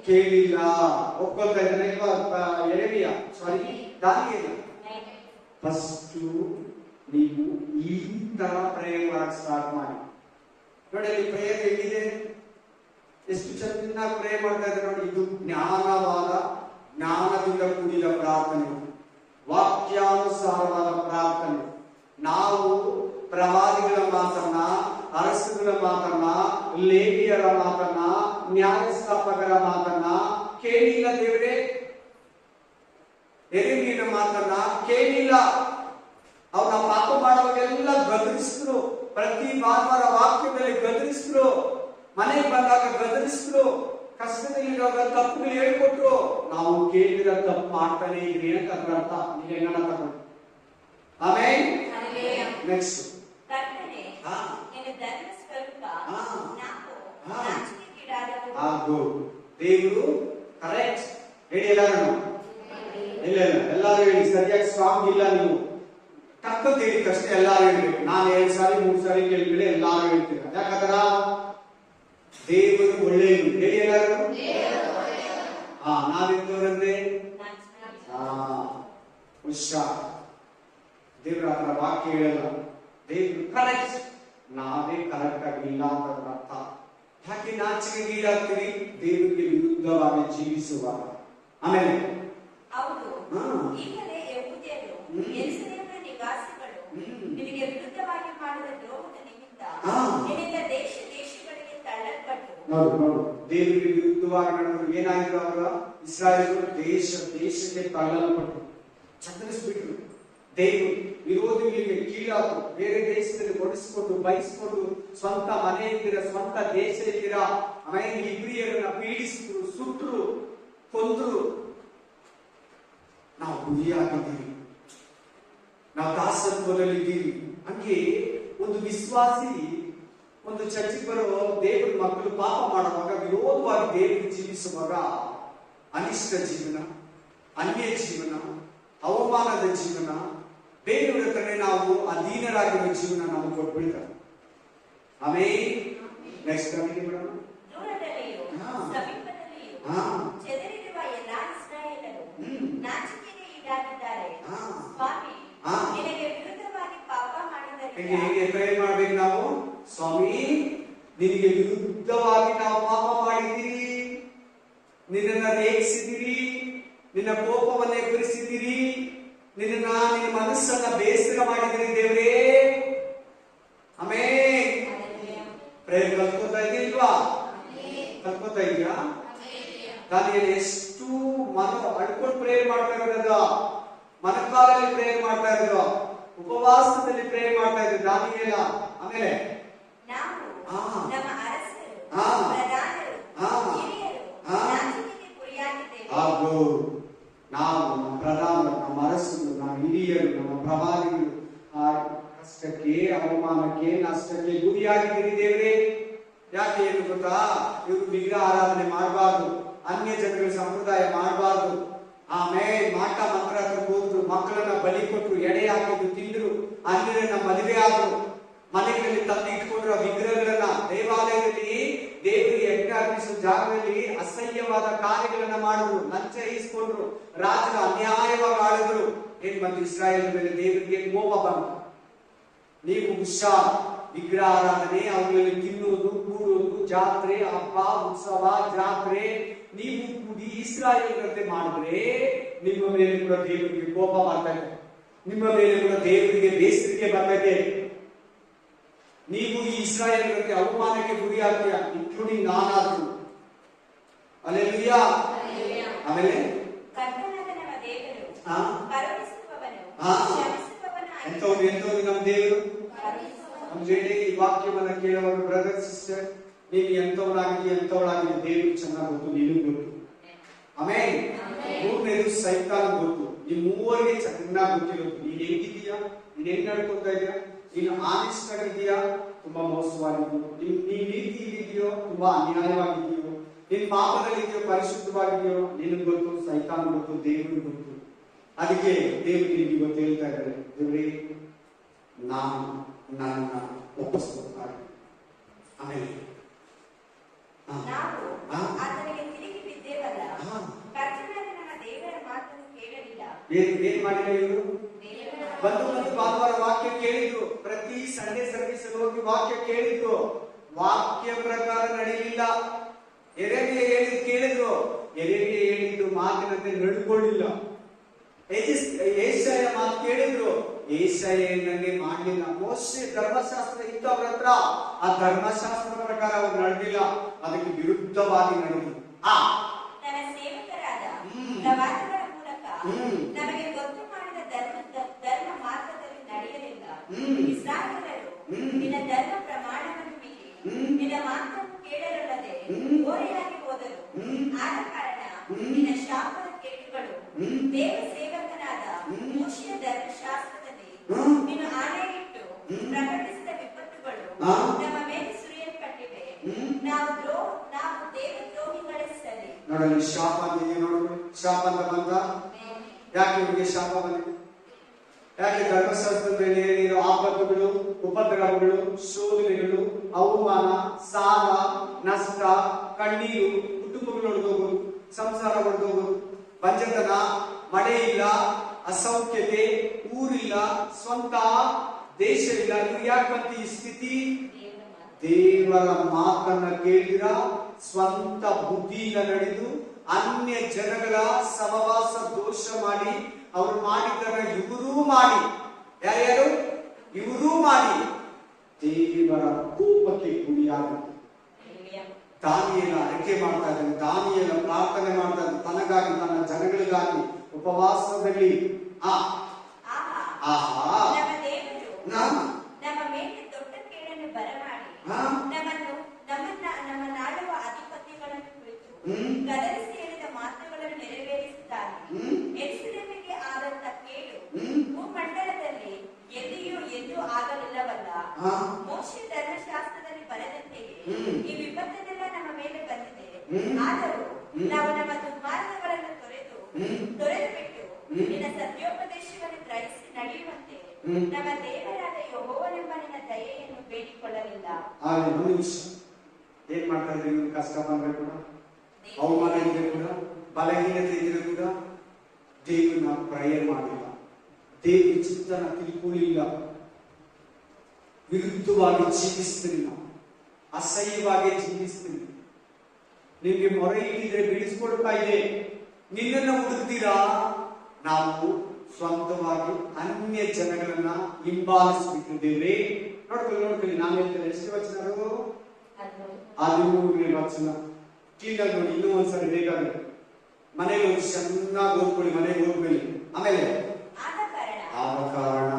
ಕೇಳಿಲ್ಲ. ಒಪ್ಕೊಳ್ತಾ ಇದ್ದಾನೆ ಎರೇಮಿಯಾ, ದಾನಿಯೇಲ. ಫಸ್ಟ್ ನೀವು ಈ ತರ ಪ್ರೇಯರ್ ಮಾಡಕ್ ಸ್ಟಾರ್ಟ್ ಮಾಡಿ. ನೋಡಿ, ಅಲ್ಲಿ ಪ್ರೇಯರ್ ಹೇಗಿದೆ, ಎಷ್ಟು ಚೆನ್ನಾಗಿ ಪ್ರೇ ಮಾಡ್ತಾ ಇದ್ದಾರೆ ನೋಡಿ. ಇದು ಜ್ಞಾನದಿಂದ ಕೂಡಿದ ಪ್ರಾರ್ಥನೆ, ವಾಕ್ಯಾನುಸಾರವಾದ ಪ್ರಾರ್ಥನೆ. ನಾವು ಪ್ರವಾದಿಗಳ ಮಾತನ್ನ, ಅರಸುಗಳ ಮಾತನ್ನ, ಲೇವಿಯರ ಮಾತನ್ನ, ನ್ಯಾಯಸ್ಥಾಪಕರ ಮಾತನ್ನ ಕೇಳಿಲ್ಲ ದೇವರೇ. ಯೆರೆಮೀಯನ ಮಾತನ್ನ ಕೇಳಿಲ್ಲ. ಅವನ ಪಾಪ ಮಾಡುವಾಗೆಲ್ಲ ಗದರಿಸಿದ್ರು. ಪ್ರತಿ ಭಾನುವಾರ ವಾಕ್ಯದಲ್ಲಿ ಗದರಿಸಿದ್ರು. ಮನೆಗೆ ಬಂದಾಗ ಗದರಿಸಿದ್ರು. ಕಷ್ಟದಲ್ಲಿರುವಾಗ ತಪ್ಪುಗಳು ಹೇಳ್ಕೊಟ್ರು. ನಾವು ಕೇಳಿದ ತಪ್ಪು ಮಾಡ್ತಾನೆ ಇದ್ರಿ ಅಂತ ಅದ್ರ ಅರ್ಥ. ನೀವು ಹೆಂಗನ ತಗೊಂಡು ಆಮೇಲೆ ನೆಕ್ಸ್ಟ್ ಕರ್ತನೇ, ನಿನ್ನ ಧರ್ಮ ಸ್ವರೂಪ ನಾವು ನಾಚಿಕೆಗೀಡಾದವರು. ಹಾಗೂ ದೇವರು ಕರೆಕ್ಟ್ ಹೇಳಿ ಎಲ್ಲರೂ. ಇಲ್ಲ ಎಲ್ಲರೂ ಹೇಳಿ ಸರಿಯಾಗಿ ಸ್ಟ್ರಾಂಗ್ ಇಲ್ಲ. ನೀವು ತಕ್ಕಂತ ಹೇಳಿ ತಕ್ಷಣ ಎಲ್ಲಾರು ಹೇಳ್ಬೇಕು. ನಾನು 2 ಸಾರಿ 3 ಸಾರಿ ಕೇಳಿದ್ರೆ ಎಲ್ಲಾರು ಹೇಳ್ತೀರ. ಯಾಕಂದ್ರ ದೇವರು ಒಳ್ಳೆಯದು. ಹೇಳಿ ಎಲ್ಲರೂ. ನಾವೆಂದವರಂದ್ರೆ ಹುಷಾರ್. ದೇವ್ರ ಹತ್ರ ವಾಕ್ಯ ಹೇಳಲ್ಲ. ದೇವ್ರು ಕರೆಕ್ಟ್, ನಾವೇ ಕರೆಕ್ಟ್ ಆಗಿಲ್ಲ ಅಂತ ಅರ್ಥ. ಯಾಕೆ ನಾಚಿಕೆಗೀಡಾಗ್ತೀರಿ? ದೇವರಿಗೆ ವಿರುದ್ಧವಾಗಿ ಜೀವಿಸುವಾಗ. ಆಮೇಲೆ ಹೌದು, ಈಗಲೇ ಯೆಹೂದ್ಯರು, ಯೆರೂಸಲೇಮಿನ ನಿವಾಸಿಗಳು ನಿನಗೆ ವಿರುದ್ಧವಾಗಿ ಮಾಡಿದ ದ್ರೋಹದ ನಿಮಿತ್ತ ನಿನ್ನಿಂದ ದೇಶ ದೇಶಗಳಿಗೆ ತಳ್ಳಲ್ಪಟ್ಟು. ನೋಡು, ದೇವರಿಗೆ ವಿರುದ್ಧವಾಗಿ ನಡೆದ್ರು. ಏನಾಗಿದ್ರು ಅವರ ಇಸ್ರಾಯೇಲರು? ದೇಶ ದೇಶಕ್ಕೆ ತಳ್ಳಲ್ಪಟ್ಟು ಚದರಿಸ್ಬಿಟ್ರು. ದೇವರು ವಿರೋಧಿಗಳಿಗೆ ಕೀಳಾದ್ರು. ಬೇರೆ ದೇಶದಲ್ಲಿ ಹೊಡಿಸ್ಕೊಂಡು ಬಯಸ್ಕೊಂಡು ಸ್ವಂತ ಮನೆ ಇದ್ದೀರಾ, ಸ್ವಂತ ದೇಶ ಇದ್ದೀರಾ, ಆಮೇಲೆ ಇಬ್ರಿಯರನ್ನ ಪೀಡಿಸಿದ್ರು, ಸುಟ್ರು, ಕೊಂದ್ರು. ನಾವು ಗುರಿಯಾಗಿದ್ದೀವಿ, ನಾವು ದಾಸತ್ವದಲ್ಲಿದ್ದೀವಿ. ಹಂಗೆ ಒಂದು ವಿಶ್ವಾಸಿ ಒಂದು ಚರ್ಚಿಗೆ ಬರೋ ದೇವರ ಮಕ್ಕಳು ಪಾಪ ಮಾಡುವಾಗ, ವಿರೋಧವಾಗಿ ದೇವರಿಗೆ ಜೀವಿಸುವಾಗ ಅನಿಷ್ಟ ಜೀವನ, ಅನ್ಯ ಜೀವನ, ಅವಮಾನದ ಜೀವನ, ಬೇರೆಯವರ ಹತ್ರನೇ ನಾವು ಅಧೀನರಾಗಿರೋ ಜೀವನ ನಮಗೆ ಕೊಟ್ಬಿಡ್ತಾರೆ. ಆಮೇಲೆ ನೆಕ್ಸ್ಟ್ ಮೇಡಮ್, ದೂರದಲ್ಲಿಯೂ ಸಮೀಪದಲ್ಲಿಯೂ ಚೆದರಿರುವ ಎಲ್ಲಾ ಇಸ್ರಾಯೇಲರು ನಾಚಿಕೆಗೆ ಈಡಾಗಿದ್ದಾರೆ. ಸ್ವಾಮಿ, ನಿನಗೆ ವಿರುದ್ಧವಾಗಿ ಪಾಪ ಮಾಡಿದ್ದರಿಂದ ಹೇಗೆ ಪ್ರೇ ಮಾಡ್ಬೇಕು ನಾವು? ಸ್ವಾಮಿ, ನಿನಗೆ ವಿರುದ್ಧವಾಗಿ ನಾವು ಪಾಪ ಮಾಡಿದ್ದೀರಿ, ನಿನ್ನನ್ನ ರೇಗಿಸಿದಿರಿ, ನಿನ್ನ ಕೋಪವನ್ನು ಎಬ್ಬರಿಸಿದಿರಿ, ನಿನ್ನ ಮನಸ್ಸನ್ನ ಬೇಸರ ಮಾಡಿದಿರಿ ದೇವರೇ. ಆಮೇಲೆ ಪ್ರೇಯರ್ ಕಲ್ತ್ಕೋತಾ ಇದೆಯಲ್ವಾ? ಕಲ್ತ್ಕೋತಾ ಇದೆಯಾ? ದಾನಿಯೇಲ ಎಷ್ಟು ಅಡ್ಕೊಂಡು ಪ್ರೇಯರ್ ಮಾಡ್ತಾ ಇರೋದ, ಮನಕಾಲಲ್ಲಿ ಪ್ರೇಯರ್ ಮಾಡ್ತಾ ಇದ್ರು, ಉಪವಾಸದಲ್ಲಿ ಪ್ರೇಯರ್ ಮಾಡ್ತಾ ಇದ್ರು ದಾನಿಯೇಲ. ಆಮೇಲೆ ನಾವು ನಮ್ಮ ಅರಸರು, ಪ್ರಧಾನರು, ಹಿರಿಯರು ನಾಚಿಕೆಗೆ ಗುರಿಯಾಗಿದ್ದೇವೆ. ಹಾಗೂ ನಮ್ಮ ಪ್ರಧಾನರು, ನಮ್ಮ ಅರಸರು, ನಮ್ಮ ಹಿರಿಯರು, ನಮ್ಮ ಪ್ರವಾದಿಗಳು ಆ ಕಷ್ಟಕ್ಕೆ, ಅವಮಾನಕ್ಕೆ, ನಷ್ಟಕ್ಕೆ ಗುರಿಯಾಗಿದ್ದೀರಿ ದೇವರೇ. ಯಾಕೆ ಏನು ಗೊತ್ತಾ? ಇವರು ವಿಗ್ರಹ ಆರಾಧನೆ ಮಾಡಬಾರ್ದು, ಅನ್ಯ ಜನಗಳ ಸಂಪ್ರದಾಯ ಮಾಡಬಾರ್ದು, ಆಮೇಲೆ ಮಾಟ ಮಂತ್ರ ಹತ್ರ ಹೋದ್ರು, ಮಕ್ಕಳನ್ನ ಬಲಿ ಕೊಟ್ರು, ಎಡೆ ಹಾಕಿದ್ರು, ತಿಂದ್ರು, ಅನ್ಯರನ್ನ ಮದುವೆ ಆದ್ರು, ಮನೆಗಳಲ್ಲಿ ತಂದು ಇಟ್ಕೊಂಡ್ರು ಆ ವಿಗ್ರಹಗಳನ್ನ. ದೇವಾಲಯದಲ್ಲಿ ದೇವರಿಗೆ ಯಜ್ಞ ಅರ್ಪಿಸುವ ಜಾಗದಲ್ಲಿ ಅಸಹ್ಯವಾದ ಕಾರ್ಯಗಳನ್ನ ಮಾಡಿದ್ರು, ಲಂಚ ಇಸ್ಕೊಂಡ್ರು, ರಾಜರ ಅನ್ಯಾಯವಾಗಿ ಆಳಿದ್ರು. ಏನ್ ಬಂದು ಇಸ್ರಾಯೇಲ್ ಮೇಲೆ ದೇವರಿಗೆ ಕೋಪ ಬಂತು. ನೀವು ಹುಷಾರ್, ವಿಗ್ರಹ ಆರಾಧನೆ, ಅವುಗಳಲ್ಲಿ ತಿನ್ನುವುದು, ಕೂಡುವುದು, ಜಾತ್ರೆ, ಹಬ್ಬ, ಉತ್ಸವ, ಜಾತ್ರೆ ನೀವು ಕೂಡಿ ಇಸ್ರಾಯೇಲ್ರಂತೆ ಮಾಡಿದ್ರೆ ನಿಮ್ಮ ಮೇಲೆ ಕೂಡ ದೇವರಿಗೆ ಕೋಪ ಬರ್ತದೆ, ನಿಮ್ಮ ಮೇಲೆ ಕೂಡ ದೇವರಿಗೆ ಬೇಸರಿಕೆ ಬರ್ತದೆ. ನೀವು ಈ ಇಸ್ರಾಯೇಲ್ರಂತೆ ಅವಮಾನಕ್ಕೆ ಗುರಿ ಆಗ್ತೀಯ, ಇನ್ಕ್ಲೂಡಿಂಗ್ ನಾನಾದ್ರು. ಅಲ್ಲೆಲ್ಲೂಯಾ. ಆಮೇಲೆ ಎಂತವ್ರು ನಮ್ಮ ದೇವರು. ನಮ್ಮ ಜೊತೆ ಈ ವಾಕ್ಯವನ್ನ ಕೇಳುವ ಬ್ರದರ್ ಸಿಸ್ಟರ್, ನೀನು ಎಂತವಳಾಗಿದೆ ದೇವ್ರಿಗೆ ಚೆನ್ನಾಗಿ ಗೊತ್ತು, ನಿನಗೆ ಗೊತ್ತು. ಆಮೇಲೆ ಮೂರನೇದು ಸೈತಾನ್ ಗೊತ್ತು. ಈ ಮೂವರಿಗೆ ಚೆನ್ನಾಗಿ ಗೊತ್ತಿರೋದು. ನೀನ್ ಹೆಂಗಿದೀಯಾ, ನೀನ್ ಹೆಂಗ್ ನಡ್ಕೊತಾ ಇದೀಯಾ, ನೀನು ಆನೆಸ್ಟ್ ಆಗಿದೆಯಾ, ತುಂಬಾ ಮೋಸವಾಗಿದೆಯೋ, ನೀನ್ ನೀತಿಯಲ್ಲಿದೆಯೋ, ತುಂಬಾ ಅನ್ಯಾಯವಾಗಿದೆಯೋ, ನೀನ್ ಪಾಪದಲ್ಲಿದೆಯೋ, ಪರಿಶುದ್ಧವಾಗಿದೆಯೋ, ನಿನಗೆ ಗೊತ್ತು, ಸೈತಾನ್ ಗೊತ್ತು, ದೇವರಿಗೆ ಗೊತ್ತು. ಅದಕ್ಕೆ ದೇವರು ಇವತ್ತು ಹೇಳ್ತಾ ಇದ್ದಾರೆ, ದೇವರೇ ನಾನು ನನ್ನ ಒಪ್ಪಿಸ್ಕೊಡ್ತಾರೆ. ಆಮೇಲೆ ಏನ್ ಮಾಡಿಲ್ಲ ಇವರು? ಬಂದು ಭಾನುವಾರ ವಾಕ್ಯ ಕೇಳಿದ್ರು, ಪ್ರತಿ ಸಂಡೇ ಸರ್ವಿಸ್ ಹೋಗಿ ವಾಕ್ಯ ಕೇಳಿದ್ರು, ವಾಕ್ಯ ಪ್ರಕಾರ ನಡೆಯಲಿಲ್ಲ. ಎರೆಮಿಯ ಹೇಳಿದ್ ಕೇಳಿದ್ರು, ಎರೆಮಿಯ ಹೇಳಿದ್ದು ಮಾತಿನಂತೆ ನಡ್ಕೊಳ್ಳಿಲ್ಲ. ಏಷಯ ಮಾತು ಕೇಳಿದ್ರು, ಏಷಯ ಏನಂಗೆ ಮಾಡಲಿಲ್ಲ. ಮೋಶೆ ಧರ್ಮಶಾಸ್ತ್ರ ಇತ್ತು ಅವ್ರ ಹತ್ರ, ಆ ಧರ್ಮಶಾಸ್ತ್ರದ ಪ್ರಕಾರ ಅವ್ರು ನಡೆದಿಲ್ಲ, ಅದಕ್ಕೆ ವಿರುದ್ಧವಾಗಿ ನಡೆದ್ರು. ನನ್ನ ಸೇವಕರಾದ ಪ್ರವಾದಿಗಳ ಮೂಲಕ ನಮಗೆ ಗೊತ್ತು ಮಾಡಿದ ಧರ್ಮ ಮಾರ್ಗದಲ್ಲಿ ನಡೆಯಲಿಲ್ಲ. ಇಸ್ರಾಯೇಲರು ನಿನ್ನ ಧರ್ಮ ಪ್ರಮಾಣವನ್ನು ಮೀರಿ ನಿನ್ನ ಮಾತನ್ನು ಕೇಳಲೊಲ್ಲದೆ ಓರೆಯಾಗಿ ಹೋದರು. ಆದ ಕಾರಣ ನಿನ್ನ ಶಾಪದ ಕೇಡುಗಳು ದೇವ ಸೇವಕನಾದ ಮೋಶೆಯ ಧರ್ಮಶಾಸ್ತ್ರದಲ್ಲಿ ನೀನು ಆಣೆಯಿಟ್ಟು ಪ್ರಕಟಿಸಿದ ವಿಪತ್ತುಗಳು ನಮ್ಮ ಮೇಲೆ ಸುರಿಯಲ್ಪಟ್ಟಿವೆ. ನಾವು ದೇವದ್ರೋಹಿಗಳೇ ಸರಿ. ನೋಡಲಿ ಶಾಪ ಅಂತಿದೆ. ನೋಡು, ಶಾಪ ಅಂತ ಬಂದ. ಯಾಕೆ ಇವರಿಗೆ ಶಾಪ ಬಂದಿದೆ? ಯಾಕೆ? ಧರ್ಮಶಾಸ್ತ್ರದಲ್ಲಿ ಏನಿರೋ ಆಪತ್ತುಗಳು, ಉಪದ್ರವಗಳು, ಶೋಧನೆಗಳು, ಅವಮಾನ, ಸಾಲ, ನಷ್ಟ, ಕಣ್ಣೀರು, ಕುಟುಂಬಗಳು ಹೊಡೆದೋಗೋದು, ಸಂಸಾರ ಹೊಡೆದೋಗೋದು, ಬಂಜತನ, ಮಳೆ ಇಲ್ಲ, ಅಸೌಖ್ಯತೆ, ಊರಿಲ್ಲ, ಸ್ವಂತ ದೇಶ ಇಲ್ಲ. ಇವ್ರು ಯಾಕೆ ಬಂತು ಈ ಸ್ಥಿತಿ? ದೇವರ ಮಾತನ್ನ ಕೇಳಿದ್ರ, ಸ್ವಂತ ಬುದ್ಧಿಯಿಂದ ನಡೆದು ಅನ್ಯ ಜನಗಳ ಸಹವಾಸ ದೋಷ ಮಾಡಿ, ಅವರು ಮಾಡಿದ್ದರ ಇವರೂ ಮಾಡಿ, ಯಾರ್ಯಾರು ಇವರೂ ಮಾಡಿ ದೇವರ ಕೋಪಕ್ಕೆ ಗುರಿಯಾಗುತ್ತೆ. ದಾನಿಯೇಲ ಅರಿಕೆ ಮಾಡ್ತಾ ಇದ್ದಾನೆ, ದಾನಿಯೇಲ ಪ್ರಾರ್ಥನೆ ಮಾಡ್ತಾ ಇದ್ದಾನೆ, ತನಗಾಗಿ ತನ್ನ ಜನಗಳಿಗಾಗಿ ಉಪವಾಸದಲ್ಲಿ. ನಮ್ಮ ಮೇಲೆ ದೊಡ್ಡ ಕೇಡನ್ನು ಬರಮಾಡಿ ನಮ್ಮ ನಾಡುವ ಅಧಿಪತಿಗಳನ್ನು ಕುರಿತು ಗದರಿಸಿ ಹೇಳಿದ ಮಾತುಗಳನ್ನು ನೆರವೇರಿಸುತ್ತಾನೆ. ಯೆರೂಸಲೇಮಿಗೆ ಆದಂತ ಕೇಡು ಭೂಮಂಡಲದಲ್ಲಿ ಎಂದೂ ಆಗಲಿಲ್ಲವಲ್ಲ. ಮೋಶೆ ಧರ್ಮಶಾಸ್ತ್ರದಲ್ಲಿ ಬರೆದಂತೆಯೇ ಈ ವಿಪತ್ತನ್ನೆಲ್ಲ ನಮ್ಮ ಮೇಲೆ ಬಂದಿದೆ. ಆದರೂ ನಾವು ನಮ್ಮ ದುರ್ಮಾರ್ಗಗಳನ್ನು ತೊರೆದು ಬಿಟ್ಟು ನಿನ್ನ ಸತ್ಯೋಪದೇಶವನ್ನು ಗ್ರಹಿಸಿ ನಡೆಯುವಂತೆ ನಮ್ಮ ದೇವರಾದ ಯೆಹೋವನೆಂಬ ನಿನ್ನ ದಯೆಯನ್ನು ಬೇಡಿಕೊಳ್ಳಲಿಲ್ಲ. ಏನ್ ಮಾಡ್ತಾ ಇದ್ರಿ? ಕಷ್ಟ ಬಂದ್ರೆ ಕೂಡ, ಅವಮಾನ ಇದ್ರೆ ಕೂಡ, ಬಲಹೀನತೆ ಇದ್ರೆ ಕೂಡ ದೇವರನ್ನ ಪ್ರೇಯರ್ ಮಾಡಿಲ್ಲ, ದೇವರ ಚಿತ್ತನ ತಿಳ್ಕೊಳ್ಳಿಲ್ಲ, ವಿರುದ್ಧವಾಗಿ ಜೀವಿಸ್ತೀರಿ, ನಾವು ಅಸಹ್ಯವಾಗಿ ಜೀವಿಸ್ತೀರಿ. ನಿಮ್ಗೆ ಮೊರೆ ಇಟ್ಟಿದ್ರೆ ಬಿಡಿಸ್ಕೊಡ್ತಾ ಇದೆ, ನಿನ್ನನ್ನು ಹುಡುಕ್ತೀರಾ. ನಾವು ಸ್ವಂತವಾಗಿ ಅನ್ಯ ಜನಗಳನ್ನ ಹಿಂಬಾಲಿಸ್ಬಿಟ್ಟಿದ್ದೇವೆ. ನೋಡ್ಕೊಳ್ಳಿ, ನಾನು ಹೇಳ್ತೇನೆ, ಎಷ್ಟು ವಚನರು? 13ನೇ ವಚನ. ಕ್ಲೀನಾಗಿ ನೋಡಿ, ಇನ್ನೂ ಒಂದ್ಸರಿ ಬೇಕಾದ್ರೆ ಮನೆಗೆ ಹೋಗಿ ಚೆನ್ನಾಗಿ ಓದ್ಕೊಳ್ಳಿ, ಮನೆಗೆ ಹೋದ್ಮೇಲೆ. ಆಮೇಲೆ ಆದ ಕಾರಣ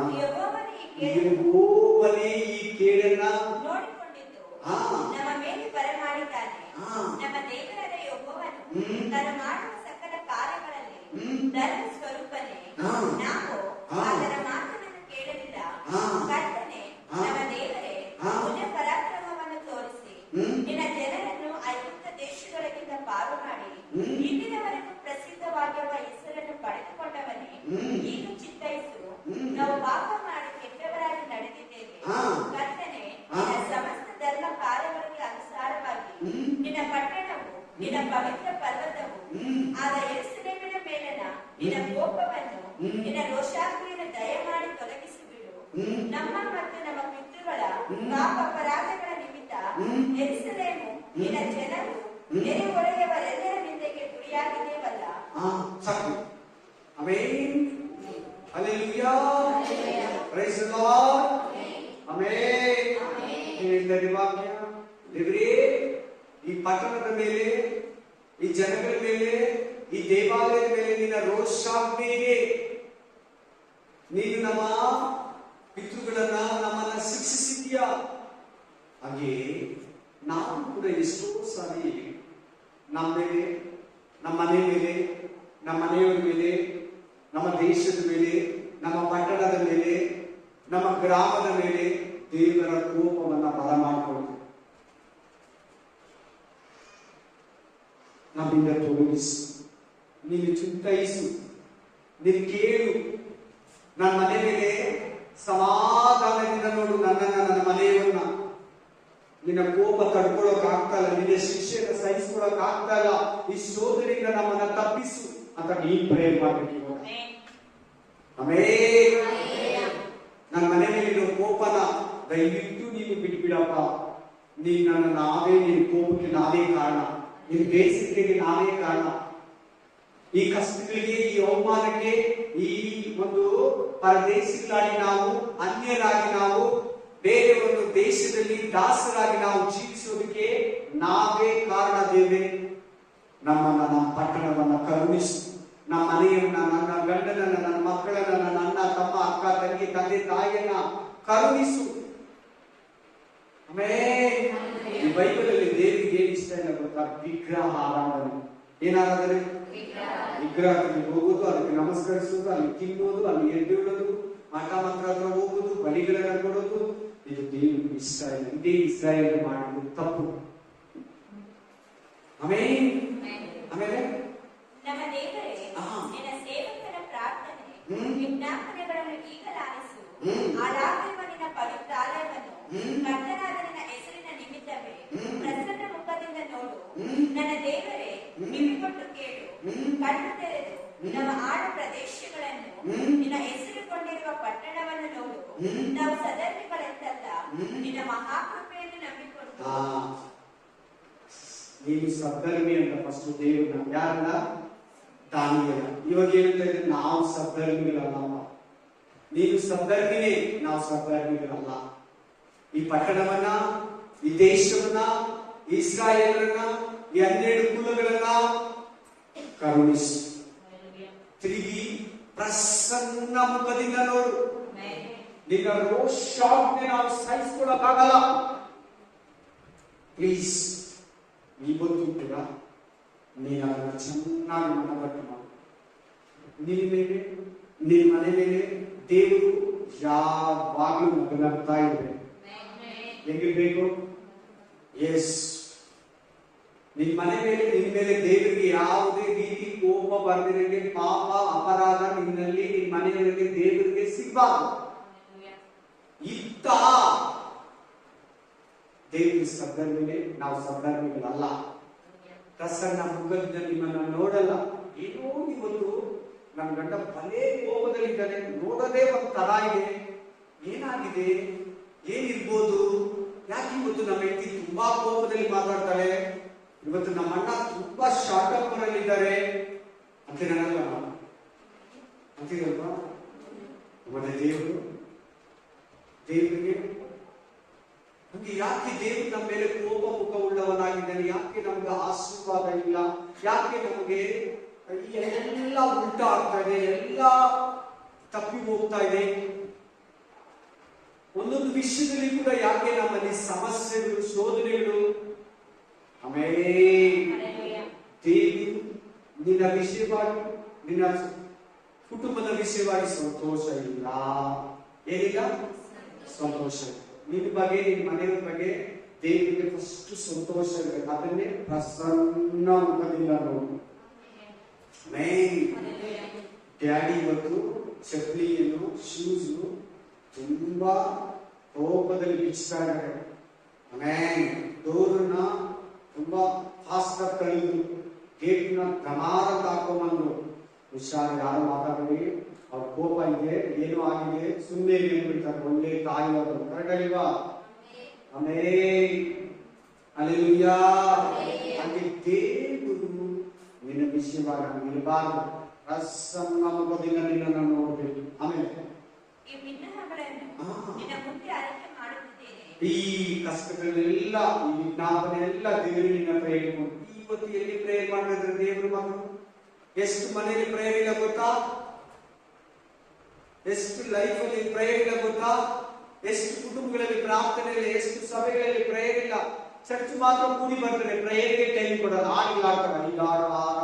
ಯೆಹೋವನೇ ಈ ಕೇಡನ್ನ ನೋಡಿಕೊಂಡಿದ್ದು ನಮ್ಮ ಮೇಲೆ ಬರಮಾಡಿದ್ದಾನೆ. ನಮ್ಮ ದೇವರಾದ ಯೆಹೋವನು ತಾನು ಮಾಡುವ ಸಕಲ ಕಾರ್ಯಗಳಲ್ಲಿ ಧರ್ಮ ಸ್ವರೂಪ ಈಗ ಚಿತ್ತೈಸು, ನಾವು ಪಾಪ ಮಾಡಿ ಕೆಟ್ಟವರಾಗಿ ನಡೆದಿದ್ದೇವೆ. ಕರ್ತನೇ, ನಿನ್ನ ಸಮಸ್ತ ಧರ್ಮ ಕಾರ್ಯಗಳಿಗೆ ಅನುಸಾರವಾಗಿ ನಿನ್ನ ಪಟ್ಟಣವು, ನಿನ್ನ ಪವಿತ್ರ ಪರ್ವತವು ಆದ ಯೆರೂಸಲೇಮಿನ ಮೇಲನ ನಿನ್ನ ಕೋಪವನ್ನು, ನಿನ್ನ ರೋಷಾಗ್ನಿಯನ್ನು ದಯಮಾಡಿ ತೊಲಗಿಸಿಬಿಡು. ನಮ್ಮ ಮತ್ತು ನಮ್ಮ ಪಿತೃಗಳ ಪಾಪ ಅಪರಾಧಗಳ ನಿಮಿತ್ತ ಯೆರೂಸಲೇಮು, ನಿನ್ನ ಜನರು, ನೆರೆ ಹೊರೆಯವರೆಲ್ಲರ ನಿಂದೆಗೆ ಗುರಿಯಾಗಿದ್ದೇವಲ್ಲ. ಸಾಕು. Amen. Hallelujah. Praise the Lord. Amen. ಹೇಳಿದರೆ ವಾಕ್ಯ ದೇವರೇ, ಈ ಪಟ್ಟಣದ ಮೇಲೆ, ಈ ಜನಗಳ ಮೇಲೆ, ಈ ದೇವಾಲಯದ ಮೇಲೆ ನಿನ್ನ ರೋಷಾಗ್ನಿಗೆ ನೀನು ನಮ್ಮ ಪಿತೃಗಳನ್ನ, ನಮ್ಮನ್ನ ಶಿಕ್ಷಿಸಿದ್ಯಾ. ಹಾಗೆ ನಾವು ಕೂಡ ಎಷ್ಟೋ ಸಾರಿ ನಮ್ಮ ಮೇಲೆ, ನಮ್ಮ ಮನೆ ಮೇಲೆ, ನಮ್ಮ ಮನೆಯವರ ಮೇಲೆ, ನಮ್ಮ ದೇಶದ ಮೇಲೆ, ನಮ್ಮ ಪಟ್ಟಣದ ಮೇಲೆ, ನಮ್ಮ ಗ್ರಾಮದ ಮೇಲೆ ದೇವರ ಕೋಪವನ್ನ ಬರಮಾಡಿಕೊಳ್ಳುತ್ತೆ. ನಮ್ಮಿಂದ ತೊಲಗಿಸು, ನೀನು ಚಿಂತಿಸು, ನೀನು ಕೇಳು. ನನ್ನ ಮನೆ ಮೇಲೆ ಸಮಾಧಾನದಿಂದ ನೋಡು, ನನ್ನ ಮನೆಯವನ್ನ. ನಿನ್ನ ಕೋಪ ತಡ್ಕೊಳ್ಳೋಕ್ ಆಗ್ತಾ ಇಲ್ಲ, ನಿನ್ನ ಶಿಕ್ಷೆಯನ್ನು ಸಹಿಸ್ಕೊಳ್ಳೋಕ್ ಆಗ್ತಾ ಇಲ್ಲ, ಈ ಶೋಧನೆಯಿಂದ ನಮ್ಮನ್ನ ತಪ್ಪಿಸು ಅಂತ ನೀನ್ ಪ್ರೇರ್ ಮಾಡ್ಬೇಕು. ಆಮೆನ್. ನನ್ನ ಮನೆ ಮೇಲಿರೋ ಕೋಪನ ದಯವಿಟ್ಟು ನೀನು ಬಿಟ್ಬಿಡಪ್ಪ. ನೀನು ನಿನ್ನ ಕೋಪಕ್ಕೆ ನಾವೇ ಕಾರಣ, ನಿನ್ನ ಬೇಸಿಗೆಗೆ ನಾವೇ ಕಾರಣ. ಈ ಕಷ್ಟಗಳಿಗೆ, ಈ ಅವಮಾನಕ್ಕೆ, ಈ ಒಂದು ಪರದೇಶಿಗಳಾಗಿ ನಾವು, ಅನ್ಯರಾಗಿ ನಾವು, ಬೇರೆ ಒಂದು ದೇಶದಲ್ಲಿ ದಾಸರಾಗಿ ನಾವು ಜೀವಿಸೋದಕ್ಕೆ ನಾವೇ ಕಾರಣ. ದೇವರೇ, ನಮ್ಮನ್ನ, ನಮ್ಮ ಪಟ್ಟಣವನ್ನ ಕರುಣಿಸು. ನಮ್ಮ ಮನೆಯನ್ನ, ನನ್ನ ಗಂಡನನ್ನ, ನನ್ನ ಮಕ್ಕಳನ್ನ, ನನ್ನ ಅಣ್ಣ ತಮ್ಮ ಅಕ್ಕ ತಂಗಿ ತಂದೆ ತಾಯಿಯನ್ನ ಕರುಣಿಸು. ಆಮೆನ್. ಈ ಬೈಬಲ್ ಅಲ್ಲಿ ದೇವರಿಗೆ ಏನ್ ಇಷ್ಟ ಇಲ್ಲ ಗೊತ್ತಾ? ವಿಗ್ರಹ ಆರಾಧನೆ. ಏನಾರಾಧನೆ? ವಿಗ್ರಹಕ್ಕೆ ಹೋಗೋದು, ಅದಕ್ಕೆ ನಮಸ್ಕರಿಸೋದು, ಅಲ್ಲಿ ತಿನ್ನೋದು, ಅಲ್ಲಿ ಎದ್ದೇಳೋದು, ಮಠ ಮಂತ್ರ ಹತ್ರ ಹೋಗೋದು, ಬಲಿಗಳನ್ನ ಕೊಡೋದು, ಇದು ದೇವರಿಗೆ ಇಷ್ಟ ಇಲ್ಲ. ಇದೇ ಇಸ್ರಾಯೇಲ್ ಮಾಡಿದ್ದು ತಪ್ಪು. ಆಮೆನ್. ಆಮೇಲೆ ನಮ್ಮ ದೇವರೇ, ನಿನ್ನ ಸೇವಕರ ಪ್ರಾರ್ಥನೆ ವಿಜ್ಞಾಪನೆಗಳನ್ನು ಈಗಲಾಲಿಸು. ಆಳಾಗಿರುವ ನಿನ್ನ ಪವಿತ್ರಾಲಯವನ್ನು ಕರ್ತನಾದ ನಿನ್ನ ಹೆಸರಿನ ನಿಮಿತ್ತವೇ ಪ್ರಸನ್ನ ಮುಖದಿಂದ ನೋಡು. ನನ್ನ ದೇವರೇ, ಕಿವಿಗೊಟ್ಟು ಕೇಳು, ಕಣ್ಣು ತೆರೆದು ನಮ್ಮ ಆಡು ಪ್ರದೇಶಗಳನ್ನು, ನಿನ್ನ ಹೆಸರುಕೊಂಡಿರುವ ಪಟ್ಟಣವನ್ನು ನೋಡು. ನಾವು ಸದರ್ಮಿಗಳೆಂದಲ್ಲ, ನಿನ್ನ ಮಹಾಕೃಪೆಯನ್ನು ನಂಬಿಕೊಂಡು. ನೀನು ಸದ್ಧರ್ಮಿ ಅಂತ ಫಸ್ಟ್ ದೇವ್ರನ್ನ, ಯಾರನ್ನ? ದಾನಿಯೇಲ. ಇವಾಗ ಏನಂತ ಇದ್ರೆ, ನಾವು ಸದ್ಧರ್ಮಿಗಳಲ್ಲ. ನೀನು ಸದ್ಧರ್ಮಿನೇ, ನಾವು ಸದ್ಧರ್ಮಿಗಳಲ್ಲ. ಈ ಪಟ್ಟಣವನ್ನ, ಈ ದೇಶವನ್ನ, ಇಸ್ರಾಯೇಲರನ್ನ, ಈ 12 ಕುಲಗಳನ್ನ ಕರುಣಿಸು. ತಿರುಗಿ ಪ್ರಸನ್ನ ಮುಖದಿಂದ ನೋಡು. ನಿನ್ನ ರೋಷಾಗ್ನಿ ನಾವು ಸಹಿಸಿಕೊಳ್ಳಕ್ಕಾಗಲ್ಲ. ಪ್ಲೀಸ್, ಇವತ್ತು ಕೂಡ ನೀನು ಅದನ್ನು ಚೆನ್ನಾಗಿ ಮನವರಿಕೆ ಮಾಡು. ನಿನ್ನ ಮೇಲೆ, ನಿನ್ನ ಮನೆ ಮೇಲೆ ದೇವರು ಯಾವಾಗಲೂ ನಗುತ್ತಾ ಇರಬೇಕು. ಹೆಂಗಿರ್ಬೇಕು? ಎಸ್, ನಿನ್ನ ಮನೆ ಮೇಲೆ, ನಿನ್ನ ಮೇಲೆ ದೇವರಿಗೆ ಯಾವುದೇ ರೀತಿ ಕೋಪ ಬರ್ದಿರಂಗೆ, ಪಾಪ ಅಪರಾಧ ನಿನ್ನಲ್ಲಿ, ನಿನ್ನ ಮನೆಯವರಿಗೆ ದೇವರಿಗೆ ಸಿಗಬಾರದು. ಇತ್ತ ದೇವರ ಸದ್ಧರ್ಮಿನೇ, ನಾವು ಸದ್ಧರ್ಮಿಗಳಲ್ಲ. ಪ್ರಸನ್ನ ಮುಖದಿಂದ ನಿಮ್ಮನ್ನ ನೋಡಲ್ಲ. ಏನೋ ಇವತ್ತು ನನ್ನ ಗಂಡ ಭಲೇ ಕೋಪದಲ್ಲಿದ್ದಾನೆ, ನೋಡೋದೇ ಒಂದು ತರ ಇದೆ, ಏನಾಗಿದೆ, ಏನಿರ್ಬೋದು, ಯಾಕೆ ಇವತ್ತು ನಮ್ಮ ಹೆಂಡತಿ ತುಂಬಾ ಕೋಪದಲ್ಲಿ ಮಾತಾಡ್ತಾಳೆ, ಇವತ್ತು ನಮ್ಮ ಅಣ್ಣ ತುಂಬಾ ಶಾರ್ಟ್ ಟೆಂಪರ್ ಅಲ್ಲಿ ಇದ್ದಾರೆ ಅಂತೀರಲ್ಲ, ಅಂತೀರಲ್ವಾ? ಮತ್ತೆ ದೇವರಿಗೆ ನಮ್ಗೆ ಯಾಕೆ ದೇವರು ನಮ್ಮ ಮೇಲೆ ಕೋಪ ಮುಖ ಉಳ್ಳವನಾಗಿದ್ದಾನೆ? ಯಾಕೆ ನಮ್ಗೆ ಆಶೀರ್ವಾದ ಇಲ್ಲ? ಯಾಕೆ ನಮಗೆ ಎಲ್ಲ ಉಲ್ಟಾ ಆಗ್ತಾ ಇದೆ, ಎಲ್ಲ ತಪ್ಪಿ ಹೋಗ್ತಾ ಇದೆ? ಒಂದೊಂದು ವಿಷಯದಲ್ಲಿ ಕೂಡ ಯಾಕೆ ನಮ್ಮಲ್ಲಿ ಸಮಸ್ಯೆಗಳು, ಶೋಧನೆಗಳು? ಆಮೇಲೆ ದೇವರು ನಿನ್ನ ವಿಷಯವಾಗಿ, ನಿನ್ನ ಕುಟುಂಬದ ವಿಷಯವಾಗಿ ಸಂತೋಷ ಇಲ್ಲ. ಏನಿಲ್ಲ? ಸಂತೋಷ. ನಿನ್ನ ಬಗ್ಗೆ, ನಿನ್ನ ಮನೆಯವರ ಬಗ್ಗೆ ದೇವರಿಗೆ ಫಸ್ಟ್ ಸಂತೋಷ ಇರಬೇಕು. ಅದನ್ನೇ ಪ್ರಸನ್ನ ಮುಖದಿಂದ ನೋಡು. ಡ್ಯಾಡಿ ಇವತ್ತು ಚಪ್ಪಲಿಯನ್ನು ಶೂಸ್ ತುಂಬಾ ಕೋಪದಲ್ಲಿ ಬಿಚ್ಚಿಸ್ತಾ ಇದ್ದಾರೆ. ಆಮೇಲೆ ಡೋರನ್ನ ತುಂಬಾ ಫಾಸ್ಟ್ ಆಗಿ ಕಳೆದು ಗೇಟ್ನ ಗಮಾರಂತ ಹಾಕೊಂಡ್ಬಂದ್ರು. ಹುಷಾರು, ಯಾರು ಮಾತಾಡಿ, ಅವ್ರ ಕೋಪ ಇದೆ, ಏನೋ ಆಗಿದೆ, ಸುಮ್ಮನೆ ಹೇಳ್ಬಿಡ್ತಾರೆ. ಒಳ್ಳೆ ತಾಯಿ ಅವರು, ಕರೆಕ್ಟ್ ಅಲ್ವಾ? ಆಮೇಲೆ ಅಲ್ಲೆಲೂಯಾ. ಹಾಗೆ ದೇವರು ನಿನ್ನ ವಿಷಯವಾಗಿ ಹಂಗಿರಬಾರ್ದು. ರಸಂಗಮದಿಂದ ನಿನ್ನನ್ನು ನೋಡ್ಬೇಕು. ಆಮೇಲೆ ಈ ಕಷ್ಟಗಳನ್ನೆಲ್ಲ, ಈ ವಿಜ್ಞಾಪನೆ ಎಲ್ಲ ದೇವರು ನಿನ್ನ ಪ್ರೇಯರ್ ಮಾಡಿ. ಇವತ್ತು ಎಲ್ಲಿ ಪ್ರೇಯರ್ ಮಾಡಿದ್ರೆ ದೇವರು ಮಕ್ಕಳು ಎಷ್ಟು ಮನೆಯಲ್ಲಿ ಪ್ರೇಯರ್ ಇಲ್ಲ ಗೊತ್ತಾ? ಎಷ್ಟು ಲೈಫಲ್ಲಿ ಪ್ರೇಯರ್ ಇಲ್ಲ ಗೊತ್ತಾ? ಎಷ್ಟು ಕುಟುಂಬಗಳಲ್ಲಿ ಪ್ರಾರ್ಥನೆ ಇಲ್ಲ, ಎಷ್ಟು ಸಭೆಗಳಲ್ಲಿ ಪ್ರೇಯರ್ ಇಲ್ಲ. ಚರ್ಚ್ ಮಾತ್ರ ಕೂಡಿ ಬರ್ತಾರೆ, ಪ್ರೇಯರ್ಗೆ ಟೈಮ್ ಕೊಡಲ್ಲ. ಆಡ್ತಾರೆ, 5 ಹಾಡು 6 ಹಾಡು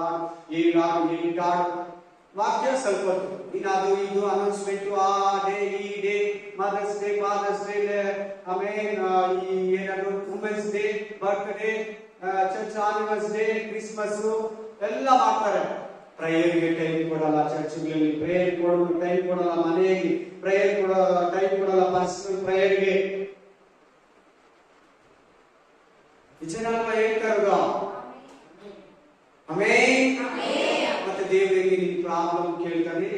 7 ಹಾಡು 8 ಹಾಡು ವಾಕ್ಯ ಸ್ವಲ್ಪ ಇನ್ನು ಅದು ಇದು ಅನೌನ್ಸ್ಮೆಂಟ್, ಆ ಡೇ ಈ day, mother's day, father's day, ಆಮೇಲೆ ಈ ಏನಾದ್ರು women's day, birthday, church anniversary, Christmas ಎಲ್ಲ ಮಾಡ್ತಾರೆ. ಪ್ರೇಯರ್ಗೆ ಟೈಮ್ ಕೊಡಲ್ಲ. ಚರ್ಚ್ಗಳಲ್ಲಿ ಪ್ರೇಯರ್ ಕೊಡಲು ಟೈಮ್ ಕೊಡಲ್ಲ. ಮನೆಯಲ್ಲಿ ಪ್ರೇಯರ್ ಕೊಡೋ ಟೈಮ್ ಕೊಡಲ್ಲ. ಪರ್ಸನಲ್ ಪ್ರೇಯರ್ಗೆ ವಿಚಾರವ ಹೇಳ್ತಾರದ. ಆಮೇನ್. ಮತ್ತೆ ದೇವರಿಗೆ ನಿನ್ ಪ್ರಾಬ್ಲಮ್ ಕೇಳ್ತಾನೆ.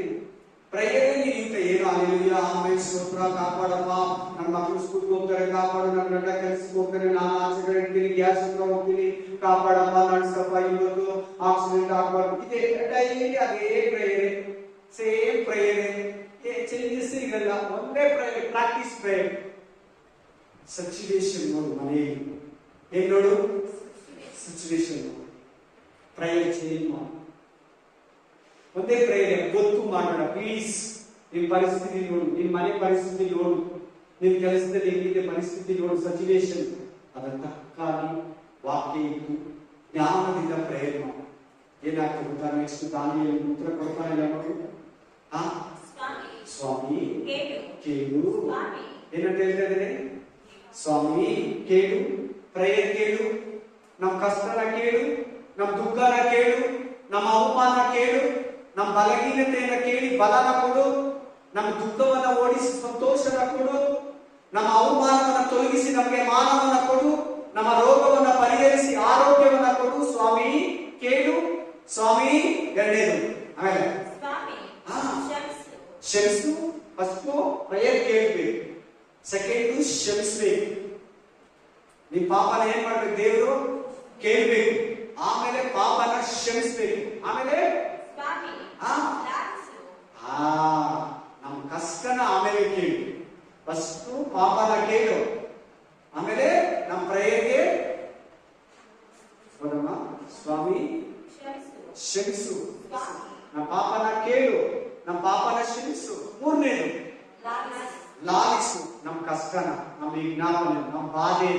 ಪ್ರೇಯರ್ ನಿಂತ ಏನು ಅಲ್ಲಿಲ್ಲ. ಆಮೇಲೆ ಸ್ತೋತ್ರ, ಕಾಪಾಡಪ್ಪ, ನನ್ನ ಮಕ್ಕಳು ಸ್ಕೂಲ್ಗೆ ಹೋಗ್ತಾರೆ, ಕಾಪಾಡು, ನನ್ನ ಗಂಡ ಕೆಲಸಕ್ಕೆ ಹೋಗ್ತಾರೆ, ನಾನು ಆಚೆ ಕಡೆ ಇರ್ತೀನಿ, ಗ್ಯಾಸ್ ಹತ್ರ ಹೋಗ್ತೀನಿ, ಕಾಪಾಡಪ್ಪ, ನಡ್ಸಪ್ಪ, ಇವತ್ತು ಆಕ್ಸಿಡೆಂಟ್ ಆಗ್ಬಾರ್ದು. ಇದೇ ಡೈಲಿ ಅದೇ ಪ್ರೇಯರ್, ಸೇಮ್ ಪ್ರೇಯರ್, ಚೇಂಜಸ್ ಇರಲ್ಲ. ಒಂದೇ ಪ್ರೇಯರ್, ಪ್ರಾಕ್ಟೀಸ್ ಪ್ರೇಯರ್. ಸಿಚುವೇಶನ್ ನೋಡು ಮನೆಯಲ್ಲಿ, ಏನ್ ನೋಡು ಸಿಚುವೇಶನ್ ನೋಡು, ಪ್ರೇಯರ್ ಚೇಂಜ್ ಮಾಡು. ಒಂದೇ ಪ್ರೇಯರ್ ಗೊತ್ತು ಮಾಡೋಣ ಪ್ಲೀಸ್. ನಿಮ್ ಪರಿಸ್ಥಿತಿ ನೋಡು, ನಿಮ್ ಮನೆ ಪರಿಸ್ಥಿತಿ ನೋಡು, ನಿಮ್ ಕೆಲಸದಲ್ಲಿ ಹೆಂಗಿದೆ ಪರಿಸ್ಥಿತಿ ನೋಡು, ಸಿಚುವೇಶನ್. ಅದರ ತಕ್ಕಾಗಿ ವಾಕ್ಯ ಇತ್ತು, ಜ್ಞಾನದಿಂದ ಪ್ರೇಯರ್ ಮಾಡು. ಏನಾಗ್ತದೆ ಗೊತ್ತಾ? ನೆಕ್ಸ್ಟ್ ದಾನಿಯಲ್ಲಿ ಉತ್ತರ ಕೊಡ್ತಾ ಇಲ್ಲ ನೋಡಿ. ಸ್ವಾಮಿ ಕೇಳು, ಏನಂತ ಹೇಳ್ತಾ ಇದ್ದೇನೆ? ಸ್ವಾಮಿ ಕೇಳು, ಪ್ರೇಯರ್ ಕೇಳು, ನಮ್ ಕಷ್ಟನ ಕೇಳು, ನಮ್ ದುಃಖನ ಕೇಳು, ನಮ್ಮ ಅವಮಾನ ಕೇಳು, ನಮ್ಮ ಬಲಹೀನತೆಯನ್ನ ಕೇಳಿ ಬಲನ ಕೊಡು, ನಮ್ಮ ದುಃಖವನ್ನ ಓಡಿಸಿ ಸಂತೋಷನ ಕೊಡು, ನಮ್ಮ ಅವಮಾನವನ್ನ ತೊಲಗಿಸಿ ನಮಗೆ ಮಾನವನ್ನ ಕೊಡು, ನಮ್ಮ ರೋಗವನ್ನ ಪರಿಹರಿಸಿ ಆರೋಗ್ಯವನ್ನ ಕೊಡು. ಸ್ವಾಮಿ ಕೇಳು, ಸ್ವಾಮಿ. ಎರಡನೇದು ಆಮೇಲೆ ಕ್ಷಮಿಸು. ಫಸ್ಟ್ ಪ್ರೇಯರ್ ಕೇಳಬೇಕು, ಸೆಕೆಂಡ್ ಕ್ಷಮಿಸಬೇಕು. ನಿಮ್ ಪಾಪನ ಏನ್ ಮಾಡ್ಬೇಕು? ದೇವರು ಕೇಳ್ಬೇಕು, ಆಮೇಲೆ ಪಾಪನ ಕ್ಷಮಿಸ್ಬೇಕು, ಆಮೇಲೆ ನಮ್ ಕಷ್ಟನ ಆಮೇಲೆ ಕೇಳು. ಫಸ್ಟ್ ಪಾಪನ ಕೇಳು, ಆಮೇಲೆ ನಮ್ ಪ್ರೇಯರ್ಗೆ ಸ್ವಾಮಿ ಕ್ಷಮಿಸು, ನಮ್ಮ ಪಾಪನ ಕೇಳು, ನಮ್ಮ ಪಾಪನ ಕ್ಷಮಿಸು. ಮೂರನೇದು ಲಾಲಿಸು, ನಮ್ ಕಷ್ಟನ, ನಮ್ಮ ವಿಜ್ಞಾಪನೆ, ನಮ್ಮ ಬಾಧೆ.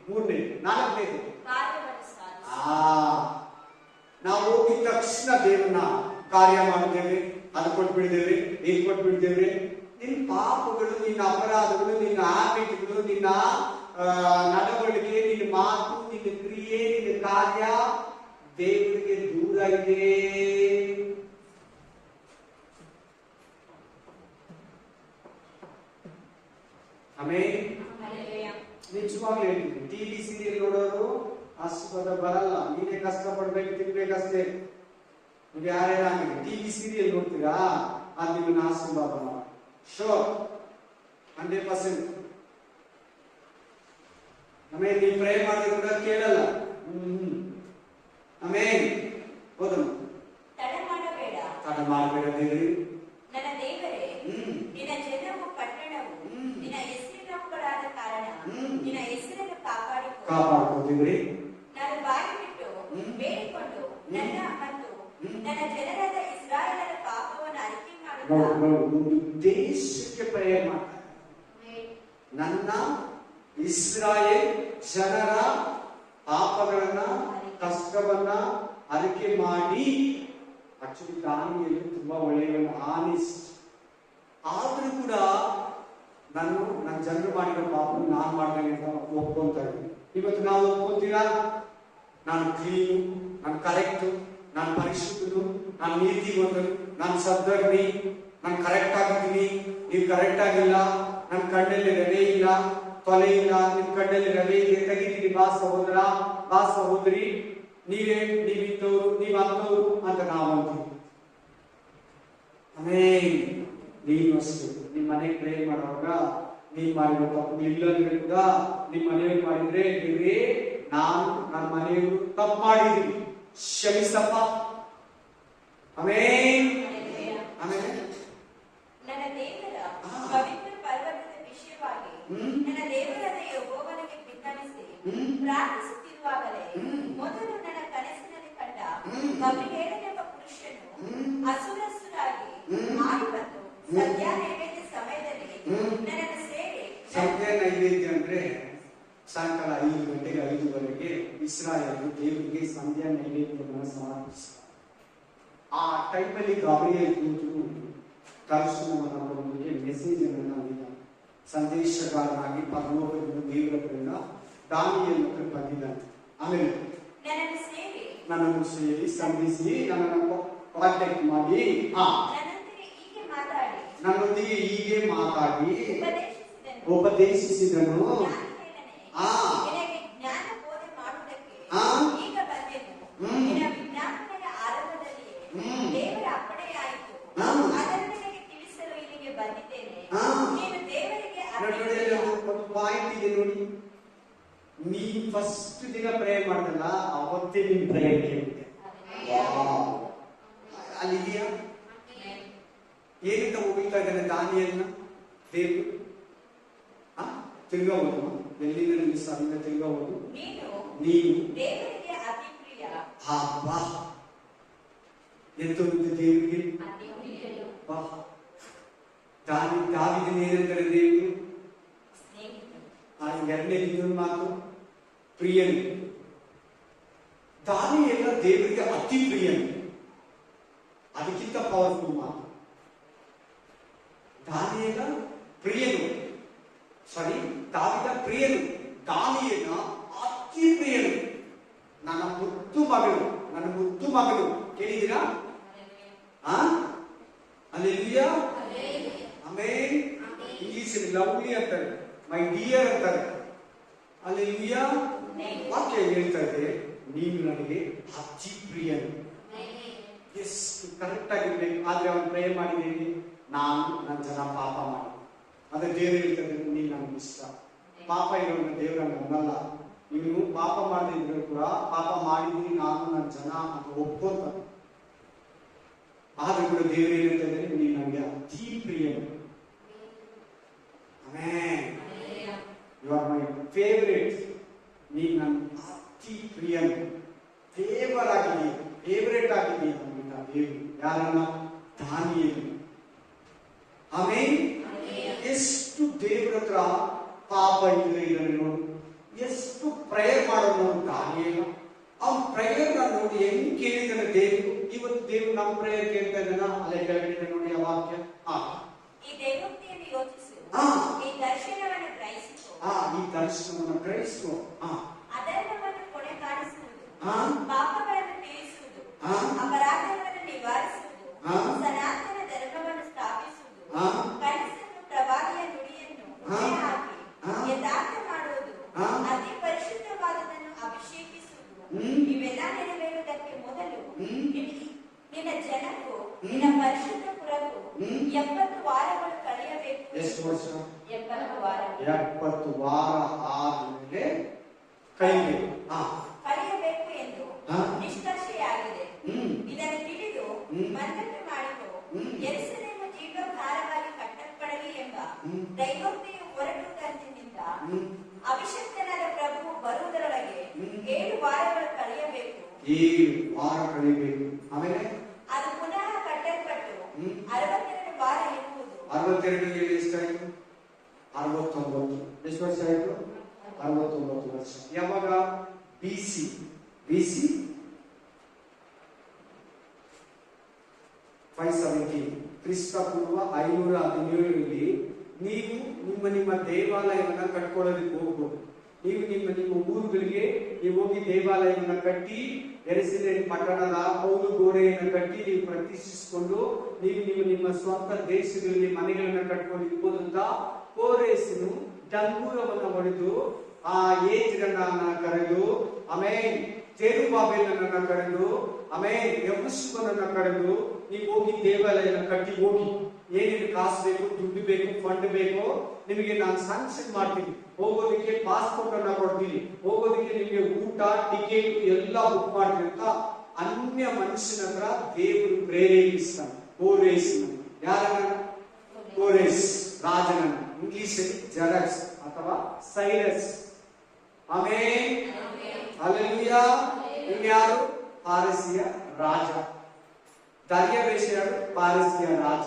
ಮೂರನೇದು. ನಾಲ್ಕನೇದು ನಾವು ಹೋಗಿದ ತಕ್ಷಣ ದೇವರನ್ನ ಕಾರ್ಯ ಮಾಡಿದ್ದೇವೆ, ಅದು ಕೊಟ್ಬಿಡ್ತೇವೆ, ಇದು ಕೊಟ್ಬಿಡ್ತೇವೆ. ನಿನ್ನ ಪಾಪಗಳು, ನಿನ್ನ ಅಪರಾಧಗಳು, ನಿನ್ನ ಹ್ಯಾಬಿಟ್ಗಳು, ನಿನ್ನ ನಡವಳಿಕೆ, ನಿನ್ನ ಮಾತು, ನಿನ್ನ ಕ್ರಿಯೆ, ನಿನ್ನ ಕಾರ್ಯ ದೇವರಿಗೆ ದೂರ ಇದೆ. ಆಮೇಲೆ ನಿಜವಾಗ್ಲೂ ಹೇಳ್ತೀನಿ, ಟಿವಿ ಸೀರಿಯಲ್ ನೋಡೋರು ಆಶೀರ್ವಾದ ಬರಲ್ಲ. ನೀನೇ ಕಷ್ಟಪಡ್ಬೇಕು, ತಿನ್ಬೇಕಷ್ಟೇ. ನೀವು ಯಾರೇನಾಗಿದೆ ಟಿವಿ ಸೀರಿಯಲ್ ನೋಡ್ತೀರಾ, ಅದು ನಿಮ್ಮನ್ನ ಆಶೀರ್ವಾದ ಮಾಡ ಶೋರ್ 100%. ಆಮೇಲೆ ನೀವು ಪ್ರೇ ಮಾಡಿದ್ರೆ ಕೂಡ ಕೇಳಲ್ಲ. ಆಮೇಲೆ ಹೋದನು ತಡ ಮಾಡಬೇಡ ದೇವ್ರಿ. ನನ್ನ ದೇವರೇ, ನಿನ್ನ ಜನವು ಪಟ್ಟಣವು ನಿನ್ನ ಹೆಸರಿನವುಗಳಾದ ಕಾರಣ ನಿನ್ನ ಹೆಸರನ್ನು ಕಾಪಾಡ್ಕೋತೀವ್ರಿ. ನಾನು ಬಾಯಿ ಬಿಟ್ಟು ಬೇಡಿಕೊಂಡು ನನ್ನ ಮತ್ತು ನನ್ನ ಜನರಾದ ಇಸ್ರಾಯೇಲರ ಪಾಪವನ್ನು ಅರಿಕೆ ಮಾಡುತ್ತಾ ದೇಶಕ್ಕೆ ಪ್ರೇಯರ್ ಮಾಡ್ತಾರೆ. ನನ್ನ ಇಸ್ರಾಯೇಲ್ ಜನರ ಪಾಪಗಳನ್ನ, ಕಷ್ಟವನ್ನ ಅರಿಕೆ ಮಾಡಿ. ಆಕ್ಚುಲಿ ದಾನಿಯಲ್ಲಿ ತುಂಬಾ ಒಳ್ಳೆಯವನು, ಆನೆಸ್ಟ್. ಆದ್ರೂ ಕೂಡ ನಾನು ನನ್ನ ಜನರು ಮಾಡಿರೋ ಪಾಪ ನಾನು ಮಾಡ್ತೇನೆ ಅಂತ ಒಪ್ಕೊಂತ ಇದ್ದೀನಿ. ಇವತ್ತು ನಾವು ಒಪ್ಕೊಂತೀರಾ? ನಾನು ಕ್ಲೀನು, ನಾನು ಕರೆಕ್ಟು, ನಾನು ಪರಿಶುದ್ಧನು, ನಾನು ನೀತಿವಂತನು, ನಾನು ಸದ್ಧರ್ಮಿ, ನಾನು ಕರೆಕ್ಟ್ ಆಗಿದ್ದೀನಿ, ನೀವು ಕರೆಕ್ಟ್ ಆಗಿಲ್ಲ, ನನ್ನ ಕಣ್ಣಲ್ಲಿ ರವೆ ಇಲ್ಲ, ತೊಲೆ ಇಲ್ಲ, ನಿಮ್ ಕಣ್ಣಲ್ಲಿ ರವೆ ಇದೆ, ತೆಗಿತೀನಿ ಬಾ ಸಹೋದರ, ಬಾ ಸಹೋದರಿ, ನೀವಿದ್ದವರು, ನೀವ್ ಅಂತವ್ರು ಅಂತ ನಾವು ಅಂತೀವಿ. ಆಮೇಲೆ ನೀನು ಅಷ್ಟೇ ನಿಮ್ ಮನೆಗೆ ಪ್ರೇ ಮಾಡುವಾಗ ನೀನ್ ಮಾಡಿರೋ ತಪ್ಪು ಇಲ್ಲಂದ್ರೆ ಕೂಡ ನಿಮ್ ಮನೆಯವ್ರು ಮಾಡಿದ್ರೆ ದೇವ್ರೇ ನಾನು ನನ್ನ ಮನೆಯವರು ತಪ್ಪು ಮಾಡಿದೀವಿ, ಕ್ಷಮಿಸಪ್ಪ. ಆಮೇಲೆ ಆಮೇಲೆ ನನ್ನ ದೇವರ ಪವಿತ್ರ ಪರ್ವತದ ವಿಷಯವಾಗಿ ನನ್ನ ದೇವರಾದ ಯೆಹೋವನಿಗೆ ಬಿನ್ನವಿಸಿ ಪ್ರಾರ್ಥಿಸುತ್ತಿರುವಾಗಲೇ ಮೊದಲು ನನ್ನ ಕನಸಿನಲ್ಲಿ ಕಂಡ ಗಬ್ರಿಯೇಲನೆಂಬ ಪುರುಷನು ಅಸುರಸುರಾಗಿ ಮಾಡಿ ಬಂದು ಸಂಧ್ಯಾ ನೈವೇದ್ಯ ಸಮಯದಲ್ಲಿ ನನ್ನನ್ನು ಸೇರಿ. ಸಂಧ್ಯಾ ನೈವೇದ್ಯ ಅಂದ್ರೆ ಸಾಯಂಕಾಲ 5 ಗಂಟೆಗೆ 5:15 ಇಸ್ರಾಯೇಲ್ ದೇವರಿಗೆ ಸಂಧ್ಯಾ ನೈವೇದ್ಯವನ್ನು ಸಮರ್ಪಿಸ್ತಾರೆ. ಆ ಟೈಮಲ್ಲಿ ಗಾಬ್ರಿಯೇಲ್ ಕೂತು ದರ್ಶನವನ್ನು ಕೊಡೋದಕ್ಕೆ ಮೆಸೇಜ್ ಅನ್ನು ನೀಡಿದ ಸಂದೇಶಗಾರನಾಗಿ ಪರಲೋಕದಿಂದ ದೇವರನ್ನ ದಾನಿಯೇಲ್ ಹತ್ರ ಬಂದಿದ್ದಾನೆ. ಆಮೇಲೆ ನನ್ನನ್ನು ಸೇರಿ ಸಂಧಿಸಿ ನನ್ನನ್ನು ಕಾಂಟ್ಯಾಕ್ಟ್ ಮಾಡಿ ನನ್ನೊಂದಿಗೆ ಹೀಗೆ ಮಾತಾಡಿ ಉಪದೇಶಿಸಿದನು. ಒಂದು ಪಾಯಿಂಟ್ ಇದೆ ನೋಡಿ, ನೀ ಫಸ್ಟ್ ದಿನ ಪ್ರೇ ಮಾಡ್ದಲ್ಲ ಅವತ್ತೇ ನಿನ್ ಪ್ರೇಯರ್ ಕೇಳಿದೆ. ಅಲ್ಲಿದೆಯಾ? ಏನಂತ ಹೋಗ್ತಾ ಇದ್ದಾನೆ ದಾನಿಯೇಲನ ದೇವರು? ತಿರ್ಗಾ ಹೋದು ಎಲ್ಲಿಂದ ನಿಲ್ಲಿಸ ತಿರ್ಗಾ ಹೋದು ನೀನು ಹಬ್ಬ ಎಂತ ದೇವರಿಗೆ ದಾವಿದನ ಏನಂತಾರೆ ದೇವರು? ಎರಡನೇ ಇನ್ನೊಂದು ಮಾತು ಪ್ರಿಯನು. ದಾನಿಯೇಲ ದೇವರಿಗೆ ಅತಿ ಪ್ರಿಯನು, ಅದಕ್ಕಿಂತ ಪವರ್ಫುಲ್ ಮಾತು. ದಾನಿಯೇಲ ಪ್ರಿಯನು, ದಾವಿದ ಪ್ರಿಯನು, ದಾನಿಯೇಲ ಅತಿ ಪ್ರಿಯನು. ನನ್ನ ಮುದ್ದು ಮಗಳು ಕೇಳಿದ್ದೀರಾ? ಅಲ್ಲೆಲ್ಲೂಯಾ. ಆಮೇಲೆ ಇಂಗ್ಲಿಷ್ ಲವ್ಲಿ ಅಂತಾರೆ, ಮೈ ಡಿಯರ್ ಅಂತಾರೆ. ಅಲ್ಲೆಲ್ಲೂಯಾ. ವಾಕ್ಯ ಹೇಳ್ತಾ ಇದೆ, ನೀನು ನನಗೆ ಅತಿ ಪ್ರಿಯನು. ಎಷ್ಟು ಕರೆಕ್ಟ್ ಆಗಿರ್ಬೇಕು. ಆದ್ರೆ ಅವನು ಪ್ರೇ ಮಾಡಿದ್ದೇನೆ, ನಾನು ನನ್ನ ಜನ ಪಾಪ ಮಾಡಿ. ಅದೇ ದೇವರು ಹೇಳ್ತಾರೆ, ನೀನು ನನಗೆ ಇಷ್ಟ. ಪಾಪ ಇರೋನ್ನ ದೇವರನ್ನ ಅನ್ನಲ್ಲ. ನೀವು ಪಾಪ ಮಾಡದಿದ್ರು ಕೂಡ ಪಾಪ ಮಾಡಿದೀನಿ ನಾನು ನನ್ನ ಜನ ಅಂತ ಒಪ್ಕೋತಾರೆ. ಆದ್ರೂ ಕೂಡ ದೇವರು ಏನಂತಂದ್ರೆ, ನೀನು ನನಗೆ ಅತಿ ಪ್ರಿಯನು. You are my favourite. ನೀನು ನನ್ನ ಅತಿ ಪ್ರಿಯನು, ಫೇವರ್ ಆಗಿದ್ದೀನಿ, ಫೇವರೇಟ್ ಆಗಿದ್ದೀನಿ ಅಂತ ದೇವರು. ಯಾರನ್ನ? ದಾನಿಯೇಲ. ಆಮೇಲೆ ಎಷ್ಟು ದೇವರ ಹತ್ರ ಪಾಪ ಇದ್ದಾರೆ ನೋಡು, ಎಷ್ಟು ಪ್ರೇಯರ್ ಮಾಡೋದು ನೋಡು ದಾನಿಯೇಲ. ಅವ್ನ ಪ್ರೇಯರ್ ನೋಡಿ ಹೆಂಗ್ ಕೇಳಿದಾನೆ ದೇವರು. ಇವತ್ತು ದೇವರು ನಮ್ಮ ಪ್ರೇಯರ್ ಕೇಳ್ತಾ ಇದ್ದಾನ? ಅಲ್ಲೇ ಕೆಳಗಡೆ ನೋಡಿ ಆ ವಾಕ್ಯ. ಈ ದರ್ಶನವನ್ನು ಗ್ರಹಿಸು. ಅದೆಲ್ಲವನ್ನು ಕೊನೆ ಕಾಣಿಸುವುದು, ಪಾಪಗಳನ್ನು ತೀರಿಸುವುದು, ಅಪರಾಧಗಳನ್ನು ನಿವಾರಿಸುವುದು, ಸನಾತನ ಧರ್ಮವನ್ನು ಸ್ಥಾಪಿಸುವುದು, ಕನಸನ್ನು ಪ್ರವಾದಿಯ ನುಡಿಯನ್ನು ಹಾಕಿ ಯಥಾರ್ಥ ಮಾಡುವುದು, ಅತಿ ಪರಿಶುದ್ಧವಾದದನ್ನು ಅಭಿಷೇಕಿಸುವುದು. ಇವೆಲ್ಲ ನೆರವೇರುವುದಕ್ಕೆ ಮೊದಲು ನಿನ್ನ ಜನಕ್ಕೂ ನಿನ್ನ ಪರಿಶುದ್ಧ ಪುರಕ್ಕೂ 70 ವಾರಗಳು ಕಳೆಯಬೇಕು. ಎಷ್ಟು ವರ್ಷ? 70 ವಾರ. 70 ವಾರ ಆದ್ಮೇಲೆ ಕಳೆಯಬೇಕು ಎಂದು ನಿಷ್ಕರ್ಷೆಯಾಗಿದೆ. ಇದನ್ನು ತಿಳಿದು ಮನದಟ್ಟು ಮಾಡಿಕೊ. ಯೆರೂಸಲೇಮು ಜೀರ್ಣೋದ್ಧಾರವಾಗಿ ಕಟ್ಟಲ್ಪಡಲಿ ಎಂಬ ದೈವೋಕ್ತಿಯು ಹೊರಟುದಂದಿನಿಂದ ಅಭಿಷಕ್ತನಾದ ಪ್ರಭು ಬರುವುದರೊಳಗೆ 7 ವಾರಗಳು ಕಳೆಯಬೇಕು. 7 ವಾರ ಕಳೆಯಬೇಕು. ಆಮೇಲೆ ಅದು ಪುನಃ ಕಟ್ಟಲ್ಪಟ್ಟು 62 ವಾರ ಇರುವುದು. 62 ಎಷ್ಟಾಯ್ತು? 69. ಎಷ್ಟು ವರ್ಷ ಆಯ್ತು? 69 ವರ್ಷ. ಯಾವಾಗ? ಬಿಸಿ 517 ಕ್ರಿಸ್ತ ಪೂರ್ವ 517ರಲ್ಲಿ ನೀವು ನಿಮ್ಮ ದೇವಾಲಯವನ್ನು ಕಟ್ಕೊಳ್ಳೋದಕ್ಕೆ ಹೋಗ್ಬೋದು. ನೀವು ನಿಮ್ಮ ಊರುಗಳಿಗೆ ನೀವು ಹೋಗಿ ದೇವಾಲಯವನ್ನು ಕಟ್ಟಿ ಯೆರೂಸಲೇಮ್ ಪಟ್ಟಣದ ಕೌಲು ಗೋಡೆಯನ್ನು ಕಟ್ಟಿ ನೀವು ಪ್ರತಿಷ್ಠಿಸಿಕೊಂಡು ನೀವು ನಿಮ್ಮ ಸ್ವಂತ ದೇಶಗಳಲ್ಲಿ ಮನೆಗಳನ್ನು ಕಟ್ಕೊಂಡು ಇರ್ಬೋದು ಅಂತ ಕೋರೇಸನು ಡಂಗೂರವನ್ನು ಹೊಡೆದು ಆ ಏಜ್ರನ್ನ ಕರೆದು ಆಮೇಲೆ ಜೆರುಬ್ಬಾಬೆಲನನ್ನ ಕರೆದು ಆಮೇಲೆ ಯೆಹೋಶುವನನ್ನ ಕರೆದು ನೀವು ಹೋಗಿ ದೇವಾಲಯನ ಕಟ್ಟಿ ಹೋಗಿ, ಏನೇನು ಕಾಸು ಬೇಕು, ದುಡ್ಡು ಬೇಕು, ಫಂಡ್ ಬೇಕು, ನಿಮಗೆ ನಾನು ಸ್ಯಾಂಕ್ಷನ್ ಮಾಡ್ತೀನಿ, ಹೋಗೋದಕ್ಕೆ ಪಾಸ್ಪೋರ್ಟ್ ಅನ್ನ ಕೊಡ್ತೀನಿ, ಹೋಗೋದಕ್ಕೆ ನಿಮಗೆ ಊಟ ಟಿಕೆಟ್ ಎಲ್ಲ ಬುಕ್ ಮಾಡ್ತೀನಿ ಅಂತ ಅನ್ಯ ಮನುಷ್ಯನ ಹತ್ರ ದೇವರು ಪ್ರೇರೇಪಿಸ್ತಾನೆ. ಕೋರೇಸನ ಯಾರನ್ನ? ಕೋರೇಸ್ ರಾಜನನ್ನ, ಇಂಗ್ಲಿಷ್ ಜೆರಕ್ಸ್ ಅಥವಾ ಸೈರಸ್. Amen, hallelujah. ಇನ್ಯಾರು? ಪಾರಸಿಯ ರಾಜ. ದರ್ಯಾವೇಶ ಯಾರು? ಪಾರಸಿಯ ರಾಜ.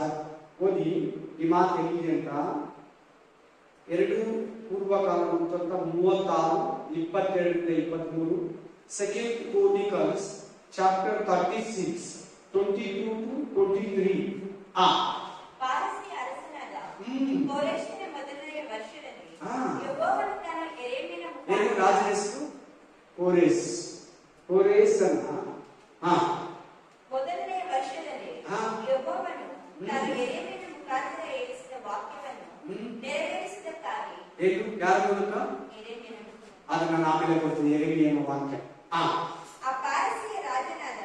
ಓದಿ ಈ ಮಾತು ಎಲ್ಲಿದೆ ಅಂತ 2 ಪೂರ್ವಕಾಲ 36-22-23 ಸೆಕೆಂಡ್ ಕ್ರೋನಿಕಲ್ಸ್ ಚಾಪ್ಟರ್ 36 22-23. ಪಾರಸಿಯ ಅರಸನಾದ ಕೋರೆಷನ ಮೊದಲನೆಯ ವರ್ಷದಲ್ಲಿ ಯೆಹೋವನು ತನ್ನ ಯೆರೆಮೀಯನ ಮುಖಾಂತರ ರಾಜನ ಹೆಸರು ಕೋರೇಸ್. ಕೋರೇಸನ ಮೊದಲನೆಯ ವರ್ಷದಲ್ಲಿ ಯೆಹೋವನು ತನ್ನ ಯೆರೆಮೀಯನ ಮುಖಾಂತರ ಹೇಳಿಸಿದ ವಾಕ್ಯವನ್ನು ನೆರವೇರಿಸಿದ್ದಕ್ಕಾಗಿ ಯಾರ ಮೂಲಕ? ಅದನ್ನ ನಾವೆಲ್ಲ ಕೊಡ್ತೀವಿ. ಯೆರೆಮೀಯನ ವಾಕ್ಯ. ಆ ಪಾರಸಿಯ ರಾಜನಾದ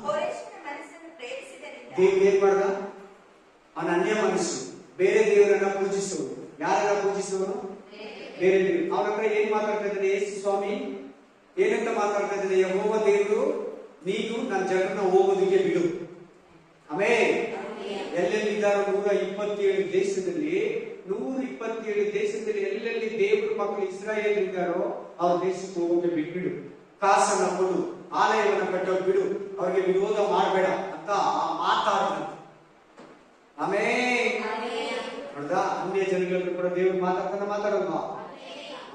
ಕೋರೆಷನ ಮನಸ್ಸನ್ನು ಪ್ರೇರಿಸಿದರಿಂದ ದೇವ್ರು ಏನ್ ಮಾಡ್ದ? ಅವನ ಅನ್ಯ ಮನಸ್ಸು, ಬೇರೆ ದೇವರನ್ನ ಪೂಜಿಸುವುದು. ಯಾರನ್ನ ಪೂಜಿಸುವನು? ಬೇರೆ ದೇವರು. ಅವನ ಹತ್ರ ಏನ್ ಮಾತಾಡ್ತಾ ಇದ್ದಾನೆ? ಯೇಸು ಸ್ವಾಮಿ ಏನಂತ ಮಾತಾಡ್ತಾ ಇದ್ದಾನೆ? ಯೆಹೋವ ದೇವರು, ನೀನು ನನ್ನ ಜನರನ್ನ ಹೋಗೋದಕ್ಕೆ ಬಿಡು. ಆಮೇಲೆ ಎಲ್ಲೆಲ್ಲಿದ್ದಾರೋ 127 ದೇಶದಲ್ಲಿ 127 ದೇಶದಲ್ಲಿ ಎಲ್ಲೆಲ್ಲಿ ದೇವರ ಮಕ್ಕಳು ಇಸ್ರಾಯೇಲ್ ಇದ್ದಾರೋ ಅವ್ರ ದೇಶಕ್ಕೆ ಹೋಗೋಕೆ ಬಿಟ್ಬಿಡು. ಕಾಸನ್ನ ಕೊಡು, ಆಲಯವನ್ನ ಕಟ್ಟೋಕೆ ಬಿಡು, ಅವ್ರಿಗೆ ವಿರೋಧ ಮಾಡಬೇಡ ಅಂತ ಮಾತಾಡ್ತಾನೆ. ಆಮೇಲೆ ನೋಡ್ದ, ಅನ್ಯ ಜನಗಳು ಕೂಡ ದೇವರು ಮಾತಾಡ್ತಾನೆ. ಮಾತಾಡಲ್ವಾ?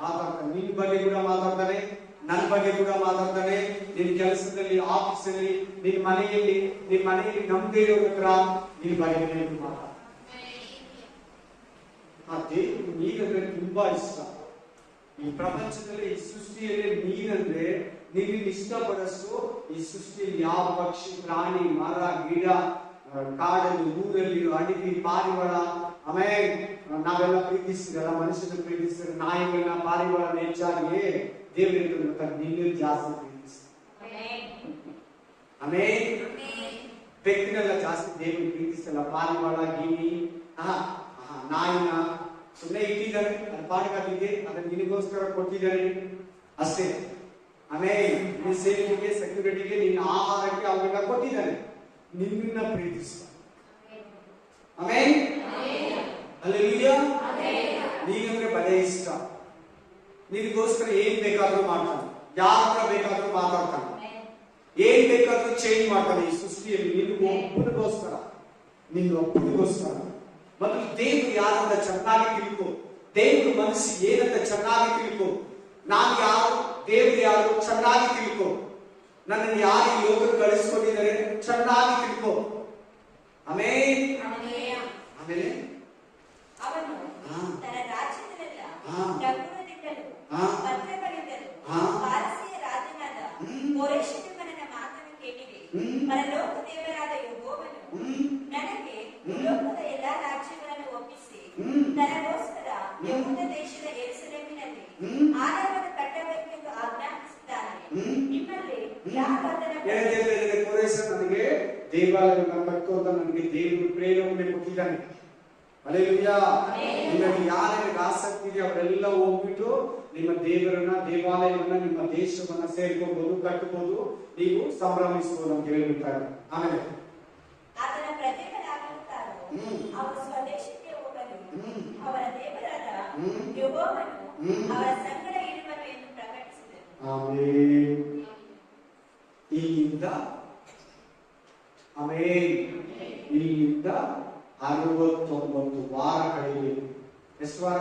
ಮಾತಾಡ್ತಾನೆ. ನಿನ್ ಬಗ್ಗೆ ಕೂಡ ಮಾತಾಡ್ತಾನೆ, ನನ್ನ ಬಗ್ಗೆ ಕೂಡ ಮಾತಾಡ್ತಾನೆ. ನಿನ್ ಕೆಲಸದಲ್ಲಿ, ಆಫೀಸಲ್ಲಿ, ನಿನ್ ಮನೆಯಲ್ಲಿ ನಮ್ದೇ ಇರೋರ ಹತ್ರ ನಿನ್ ಬಗ್ಗೆ ಮಾತಾಡ್ತಾನೆ. ಆ ದೇವರು ನೀರಂದ್ರೆ ತುಂಬಾ ಇಷ್ಟ. ಈ ಪ್ರಪಂಚದಲ್ಲಿ, ಈ ಸೃಷ್ಟಿಯಲ್ಲಿ ನೀರಂದ್ರೆ ನೀವು ಇಷ್ಟಪಡಷ್ಟು ಈ ಸೃಷ್ಟಿಯಲ್ಲಿ ಯಾವ ಪಕ್ಷಿ, ಪ್ರಾಣಿ, ಮರ, ಗಿಡ, ಕಾಡಲ್ಲಿ, ಊರಲ್ಲಿ, ಅಡವಿ, ಪಾರಿವಾಳ, ಆಮೇಲೆ ನಾವೆಲ್ಲ ಪ್ರೀತಿಸ್ತೀರಲ್ಲ, ಮನುಷ್ಯನ ಪ್ರೀತಿಸ್ತೀರ, ನಾಯಿಗಳನ್ನ, ಪಾರಿವಾಳನ ಹೆಚ್ಚಾಗಿ ದೇವರಿಗೆ ನಿನ್ನ ಜಾಸ್ತಿ ಪ್ರೀತಿಸ್ತಾರೆ. ಆಮೇಲೆ ಬೆಕ್ಕಿನೆಲ್ಲ ಜಾಸ್ತಿ ದೇವರು ಪ್ರೀತಿಸಲ್ಲ. ಪಾರಿವಾಳ, ಗಿಣಿ, ನಾಯಿನ ಸುಮ್ಮನೆ ಇಟ್ಟಿದ್ದಾರೆ, ಅದು ಪಾಠಗಳಿಗೆ ಅದನ್ನ ನಿನಗೋಸ್ಕರ ಕೊಟ್ಟಿದ್ದಾರೆ ಅಷ್ಟೇ. ಆಮೇಲೆ ನಿನ್ನ ಸೇಫ್ಟಿಗೆ, ಸೆಕ್ಯೂರಿಟಿಗೆ, ನಿನ್ನ ಆಹಾರಕ್ಕೆ ಅವೆಲ್ಲ ಕೊಟ್ಟಿದ್ದಾರೆ. ನಿನ್ನ ಪ್ರೀತಿಸ್ತಾರೆ. ಆಮೇಲೆ ಹಲ್ಲೆಲೂಯಾ. ನೀನಂದ್ರೆ ಬಲೆ ಇಷ್ಟ. ನಿನಗೋಸ್ಕರ ಏನ್ ಬೇಕಾದ್ರೂ ಮಾಡ್ತಾನೆ, ಯಾರ ಹತ್ರ ಬೇಕಾದ್ರೂ ಮಾತಾಡ್ತಾನೆ, ಏನ್ ಬೇಕಾದ್ರೂ ಚೇಂಜ್ ಮಾಡ್ತಾನೆ ಈ ಸೃಷ್ಟಿಯಲ್ಲಿ. ನಿನ್ನ ಒಬ್ಬನಿಗೋಸ್ಕರ ಮೊದಲು ದೇವರು ಯಾರಂತ ಚೆನ್ನಾಗಿ ತಿಳ್ಕೊ. ದೇವ್ರ ಮನಸ್ಸು ಏನಂತ ಚೆನ್ನಾಗಿ ತಿಳ್ಕೊ. ನಾನು ಯಾರು, ದೇವ್ರು ಯಾರು ಚೆನ್ನಾಗಿ ತಿಳ್ಕೊ. ನನ್ನನ್ನು ಯಾರು ಯೋಗರು ಕಳಿಸ್ಕೊಂಡಿದ್ದಾರೆ ಚೆನ್ನಾಗಿ ತಿಳ್ಕೊ. ಆಮೇಲೆ ಅವನು ತನ್ನ ರಾಜ್ಯದಲ್ಲೆಲ್ಲ ಡಂಗುರದಿಂದಲೂ ಪತ್ರಗಳಿಂದಲೂ ಪಾರಸಿಯ ರಾಜನಾದ ಕೋರೆಷನೆಂಬನ ಮಾತನ್ನು ಕೇಳಿದೆ. ಪರಲೋಕ ದೇವರಾದ ಯೆಹೋವನು ನನಗೆ ಲೋಕದ ಎಲ್ಲಾ ರಾಜ್ಯಗಳನ್ನು ಒಪ್ಪಿಸಿ ತನಗೋಸ್ಕರ ಯೆಹೂದ ದೇಶದ ಯೆರೂಸಲೇಮಿನಲ್ಲಿ ಆಲಯವನ್ನು ಕಟ್ಟಬೇಕೆಂದು ಆಜ್ಞಾಪಿಸಿದ್ದಾನೆ. ನಿಮ್ಮಲ್ಲಿ ನನಗೆ ದೇವಾಲಯವನ್ನು ಕಟ್ಟುವಂತ ನನಗೆ ದೇವರು ಪ್ರೇರಣೆ ಕೊಟ್ಟಿದ್ದಾನೆ. ಹಲ್ಲೆಲೂಯಾ. ನಿಮಗೆ ಯಾರಿಗೆ ಆಸಕ್ತಿ ಇದೆ ಅವರೆಲ್ಲ ಹೋಗ್ಬಿಟ್ಟು ನಿಮ್ಮ ದೇವರನ್ನ, ದೇವಾಲಯವನ್ನ, ನಿಮ್ಮ ದೇಶವನ್ನ ಸೇರ್ಕೋಬಹುದು, ಕಟ್ಟಬಹುದು, ನೀವು ಸಂಭ್ರಮಿಸಬಹುದು ಅಂತ ಹೇಳ್ಬಿಡ್ತಾರೆ. ಆಮೇಲೆ ಆತನ ಪ್ರಜೆಗಳಾಗುತ್ತಾರೋ ಅವರು ಸ್ವದೇಶಕ್ಕೆ ಹೋಗಲು ಅವರ ದೇವರಾದ ಯೆಹೋವನು ಅವರ ಸಂಗಡ ಇರುವನು ಎಂದು ಪ್ರಕಟಿಸಿದರು. ಆಮೆನ್. ಇಲ್ಲಿಂದ 69 ವಾರ ಕಳೆಯಬೇಕು. ಎಷ್ಟು ವಾರ?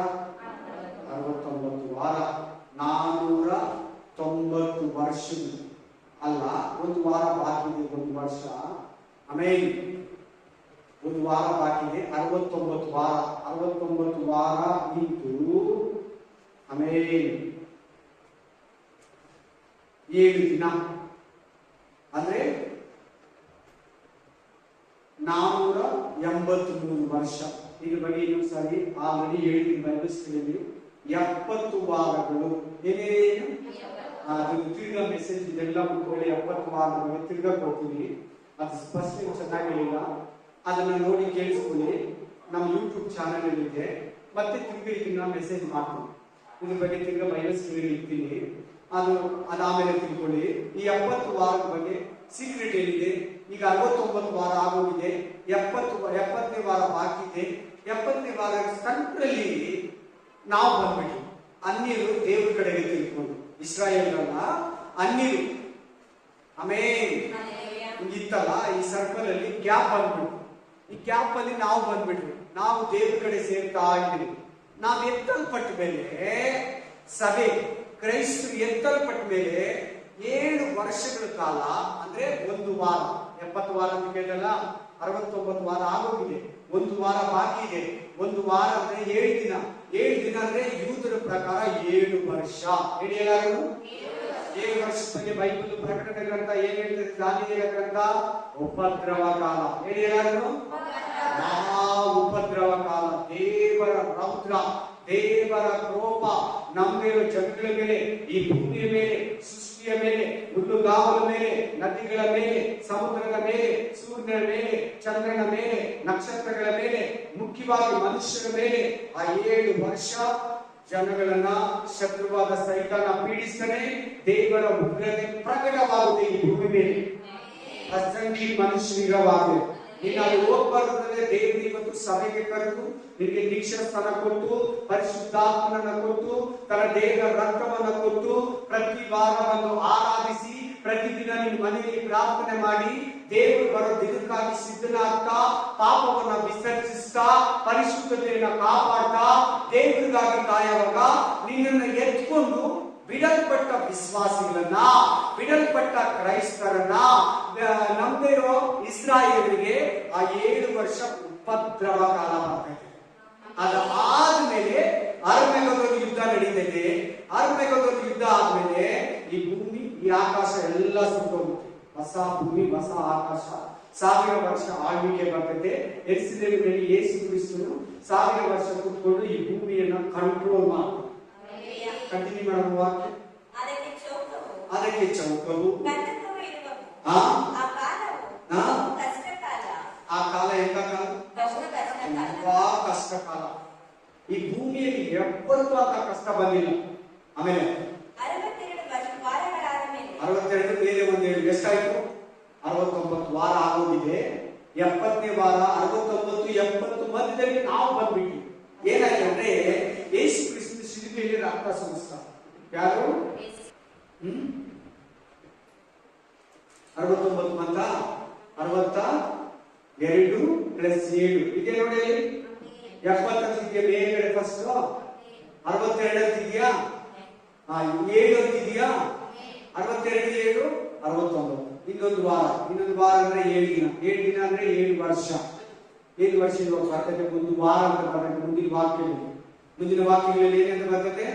69 ವಾರ. 490 ವರ್ಷಗಳು ಅಲ್ಲ, ಒಂದು ವಾರ ಬಾಕಿ ಇದೆ, ಒಂದು ವರ್ಷ. ಆಮೇಲೆ ಒಂದು ವಾರ ಬಾಕಿ ಇದೆ, 69 ವಾರ. 69 ವಾರ ಇಂಟು ಆಮೇಲೆ 7 ದಿನ ಅಂದ್ರೆ 483 ವರ್ಷ. ಇದ್ರ ಬಗ್ಗೆ ಇನ್ನೊಂದು ಸಾರಿ ಆಲ್ರೆಡಿ ಹೇಳಿದ್ದೀನಿ ಬೈಬಲ್ ಸ್ಟಡಿಯಲ್ಲಿ. 70 ವಾರಗಳು ಏನೇನು ಅದು ತಿರ್ಗಾ ಮೆಸೇಜ್ ಇದೆಲ್ಲ ಮುಟ್ಕೊಳ್ಳಿ. 70 ವಾರಗಳು ತಿರ್ಗಾ ಕೊಡ್ತೀನಿ. ಅದು ಸ್ಪಷ್ಟ ಚೆನ್ನಾಗಿ ಹೇಳಿಲ್ಲ, ಅದನ್ನ ನೋಡಿ ಕೇಳಿಸ್ಕೊಳ್ಳಿ. ನಮ್ಮ ಯೂಟ್ಯೂಬ್ ಚಾನಲ್ ಅಲ್ಲಿ ಇದೆ. ಮತ್ತೆ ತಿರ್ಗಾ ಇದನ್ನ ಮೆಸೇಜ್ ಮಾಡ್ತೀನಿ. ಇದ್ರ ಬಗ್ಗೆ ತಿರ್ಗಾ ಬೈಬಲ್ ಸ್ಟಡಿ ಇರ್ತೀನಿ. ಅದಾದ್ಮೇಲೆ ತಿಳ್ಕೊಳ್ಳಿ. ಈ 70 ವಾರದ ಬಗ್ಗೆ ಸೀಕ್ರೆಟ್ ಏನಿದೆ. ಈಗ 69 ವಾರ ಆಗೋಗಿದೆ, 70ನೇ ವಾರ ಬಾಕಿ ಇದೆ. 70ನೇ ವಾರ ಸೆಂಟ್ರಲ್ಲಿ ನಾವು ಬಂದ್ಬಿಟ್ಟು ಅನ್ಯರು ದೇವ್ರ ಕಡೆಗೆ ತಿಳ್ಕೊಂಡು, ಇಸ್ರಾಯೇಲ್ರಲ್ಲ ಅನ್ಯರು. ಆಮೇಲೆ ಇತ್ತಲ್ಲ ಈ ಸರ್ಕಲ್ ಅಲ್ಲಿ ಗ್ಯಾಪ್ ಬಂದ್ಬಿಟ್ಟು, ಈ ಗ್ಯಾಪ್ ಅಲ್ಲಿ ನಾವು ಬಂದ್ಬಿಟ್ವಿ. ನಾವು ದೇವ್ರ ಕಡೆ ಸೇರ್ತಾ ಇದ್ದೀವಿ. ನಾವು ಎತ್ತಲ್ಪಟ್ಟ ಮೇಲೆ ಸಭೆ ಕ್ರೈಸ್ತರು ಎತ್ತಲ್ಪಟ್ಟ ಮೇಲೆ 7 ವರ್ಷಗಳ ಕಾಲ ಅಂದ್ರೆ 1 ವಾರ. 70 ವಾರ ಅಂತ ಕೇಳಲ್ಲ, 69 ವಾರ ಆಗೋಗಿದೆ. 1 ವಾರ ಬಾಕಿ ಇದೆ. 1 ವಾರ ಅಂದ್ರೆ 7 ದಿನ. 7 ದಿನ ಅಂದ್ರೆ ಯೂದರ ಪ್ರಕಾರ 7 ವರ್ಷ. ಹೇಳಿ ಎಲ್ಲರೂ 7 ವರ್ಷದ ಬಗ್ಗೆ ಬೈಬಲ್ ಪ್ರಕಟಣೆ ಗ್ರಂಥ ಏನ್ ಹೇಳ್ತದೆ? ದಾನಿಯೇಲ ಗ್ರಂಥ ಉಪದ್ರವ ಕಾಲ. ಹೇಳಿ ಎಲ್ಲರೂ ಮಹಾ ಉಪದ್ರವ ಕಾಲ. ದೇವರ ರೌದ್ರ, ದೇವರ ಕೋಪ ನಮ್ಮೇಲೆ, ಜನಗಳ ಮೇಲೆ, ಈ ಭೂಮಿಯ ಮೇಲೆ, ಸೃಷ್ಟಿಯ ಮೇಲೆ, ಹುಲ್ಲುಗಾವಲ ಮೇಲೆ, ನದಿಗಳ ಮೇಲೆ, ಸಮುದ್ರದ ಮೇಲೆ, ಸೂರ್ಯನ ಮೇಲೆ, ಚಂದ್ರನ ಮೇಲೆ, ನಕ್ಷತ್ರಗಳ ಮೇಲೆ, ಮುಖ್ಯವಾಗಿ ಮನುಷ್ಯರ ಮೇಲೆ ಆ 7 ವರ್ಷ ಜನಗಳನ್ನ ಶತ್ರುವಾದ ಸೈತಾನ ಪೀಡಿಸ್ತಾನೆ. ದೇವರ ಉಗ್ರತೆ ಪ್ರಕಟವಾಗುತ್ತೆ ಈ ಭೂಮಿ ಮೇಲೆ. ಅಸಂಖ್ಯ ಮನುಷ್ಯರಿರವಾಗಿದೆ. ನೀನು ಅಲ್ಲಿ ಹೋಗ್ಬಾರ್ದಂದ್ರೆ ದೇವರು ಇವತ್ತು ಸಭೆಗೆ ಕರೆದು ನಿನಗೆ ದೀಕ್ಷಾ ಸ್ಥಾನ ಕೊಟ್ಟು, ಪರಿಶುದ್ಧಾತ್ಮನನ್ನ ಕೊಟ್ಟು, ತನ್ನ ದೇಹದ ರಕ್ತವನ್ನ ಕೊಟ್ಟು, ಪ್ರತಿ ವಾರವನ್ನು ಆರಾಧಿಸಿ, ಪ್ರತಿದಿನ ನಿನ್ನ ಮನೆಯಲ್ಲಿ ಪ್ರಾರ್ಥನೆ ಮಾಡಿ, ದೇವರು ಬರೋ ದಿನಕ್ಕಾಗಿ ಸಿದ್ಧನಾಗ್ತಾ, ಪಾಪವನ್ನ ವಿಸರ್ಜಿಸ್ತಾ, ಪರಿಶುದ್ಧತೆಯನ್ನ ಕಾಪಾಡ್ತಾ, ದೇವರಿಗಾಗಿ ಕಾಯುವಾಗ ನಿನ್ನನ್ನು ಎತ್ಕೊಂಡು ಬಿಡಲ್ಪಟ್ಟ ವಿಶ್ವಾಸಿಗಳನ್ನ, ಬಿಡಲ್ಪಟ್ಟ ಕ್ರೈಸ್ತರನ್ನ, ನಮ್ದೇ ಇರೋ ಇಸ್ರಾಯೇಲರಿಗೆ ಆ 7 ವರ್ಷ ಉಪದ್ರವ ಕಾಲ ಬರ್ತದೆ. ಅದಾದ್ಮೇಲೆ ಅರ್ಮೆಗದೊಂದು ಯುದ್ಧ ನಡೀತೈತೆ. ಅರ್ಮೆಗದೊಂದು ಯುದ್ಧ ಆದ್ಮೇಲೆ ಈ ಭೂಮಿ, ಈ ಆಕಾಶ ಎಲ್ಲ ಸುತ್ತೋಗುತ್ತೆ. ಹೊಸ ಭೂಮಿ, ಹೊಸ ಆಕಾಶ, 1000 ವರ್ಷ ಆಳ್ವಿಕೆ ಬರ್ತದೆ. ಯೆರೂಸಲೇಮಿನಲ್ಲಿ ಯೇಸು ಕ್ರಿಸ್ತನು 1000 ವರ್ಷ ಕೂತ್ಕೊಂಡು ಈ ಭೂಮಿಯನ್ನ ಕಂಟ್ರೋಲ್ ಮಾಡ್ತಾರೆ. ಕಂಟಿನ್ಯೂ ಮಾಡುವ ವಾಕ್ಯ. ಅದಕ್ಕೆ ಚೌಕವು ಆ ಕಾಲ ಎಂತ ಕಾಲ? ತುಂಬಾ ಕಷ್ಟ ಕಾಲ. ಈ ಭೂಮಿಯಲ್ಲಿ 70 ಅಂತ ಕಷ್ಟ ಬಂದಿಲ್ಲ. ಆಮೇಲೆ 62 ಮೇಲೆ ಒಂದು ಎಷ್ಟಾಯ್ತು? 69 ವಾರ ಆಗೋಗಿದೆ. 70ನೇ ವಾರ 69 70 ಮಧ್ಯದಲ್ಲಿ ನಾವು ಬಂದ್ಬಿಟ್ವಿ. ಏನಾಯ್ತು ಅಂದ್ರೆ ಯೇಸು ಕ್ರಿಸ್ತನ ಶಿಲುಬೆಯಲ್ಲಿ ರಕ್ತ ಸಂಸ್ಕಾರ. ಯಾರು 69 ಮಂತ 62 ಪ್ಲಸ್ 7 ಇದೆ ನೋಡಿ. 70 ಅಂತಿದೆಯಾ ಮೇಲ್ಗಡೆ ಫಸ್ಟ್, 62 ಅಂತಿದೆಯಾ, 7 ಅಂತಿದೆಯಾ, 62 7 69. ಇನ್ನೊಂದು ವಾರ ಅಂದ್ರೆ 7 ದಿನ. 7 ದಿನ ಅಂದ್ರೆ 7 ವರ್ಷ. 7 ವರ್ಷ ಬರ್ತದೆ. ಒಂದು ವಾರ ಅಂತ ಬರ್ತದೆ ಮುಂದಿನ ವಾಕ್ಯದಲ್ಲಿ. ಮುಂದಿನ ವಾಕ್ಯಗಳಲ್ಲಿ ಏನಂತ ಬರ್ತದೆ?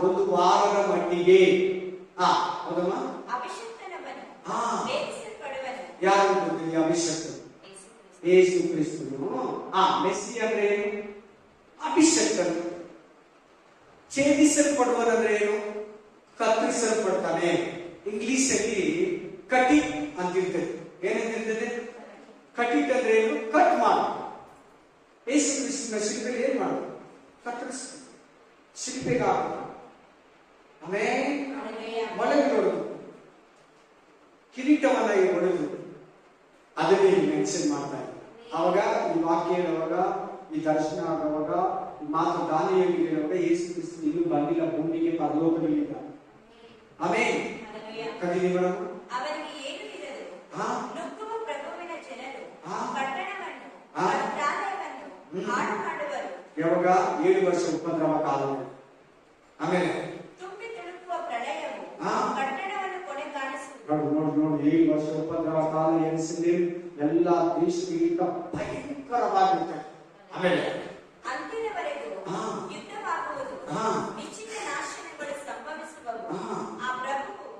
ಒಂದು ವಾರದ ಮಟ್ಟಿಗೆ. ಹೌದಮ್ಮ? ಯಾರು ಅಭಿಷಕ್ತ? ಯೇಸು ಕ್ರಿಸ್ತನು. ಮೆಸ್ಸಿ ಅಂದ್ರೆ ಏನು? ಅಭಿಷಕ್ತನು. ಛೇದಿಸಲ್ಪಡುವನಂದ್ರೆ ಏನು? ಕತ್ತರಿಸಲ್ಪಡ್ತಾನೆ. ಇಂಗ್ಲಿಷ್ ಅಲ್ಲಿ ಕಟಿಂಗ್ ಅಂತಿರ್ತದೆ. ಏನಂತಿರ್ತದೆ? ಕಟಿಂಗ್ ಅಂದ್ರೆ ಏನು? ಕಟ್ ಮಾಡು. ಯೇಸು ಕ್ರಿಸ್ತನ ಶಿಲ್ಪೆಗೆ ಏನ್ ಮಾಡು? ಕತ್ತರಿಸ, ಶಿಲ್ಪೆಗೆ ಹಾಕು. ಆಮೇಲೆ ಮೊಳಗೆ ಹೊಡೆದು, ಕಿರೀಟವನ್ನ ಹೊಡೆದು, ಅದನ್ನೇ ಮೆನ್ಷನ್ ಮಾಡ್ತಾರೆ. ಅವಾಗ ಈ ವಾಕ್ಯ ಹೇಳುವಾಗ, ಈ ದರ್ಶನ ಆಗುವಾಗ, ಈ ಮಾತು ದಾನಿಯೇಲನಿಗೆ ಹೇಳುವಾಗ ಯೇಸು ಕ್ರಿಸ್ತ ಇನ್ನೂ ಬಂದಿಲ್ಲ ಭೂಮಿಗೆ, ಪರಲೋಕದಲ್ಲಿದ್ದ. ಆಮೇಲೆ ಕಂಟಿನ್ಯೂ ಮಾಡೋಣ. ಯಾವಾಗ? 7 ವರ್ಷ ಉಪದ್ರವ ಕಾಲ. ಆಮೇಲೆ ನೋಡಿ 7 ವರ್ಷ ಉಪದ್ರವ ಕಾಲ. ಯೆರೂಸಲೇಮ್ ಎಲ್ಲ ದೇಶಗಳಿಗಿಂತ ಭಯಂಕರವಾಗಿರುತ್ತೆ. ಆಮೇಲೆ ಯುದ್ಧವಾಗುವುದು, ನಿಶ್ಚಿತ ನಾಶನಗಳು ಸಂಭವಿಸುವವು. ಆ ಪ್ರಭುವು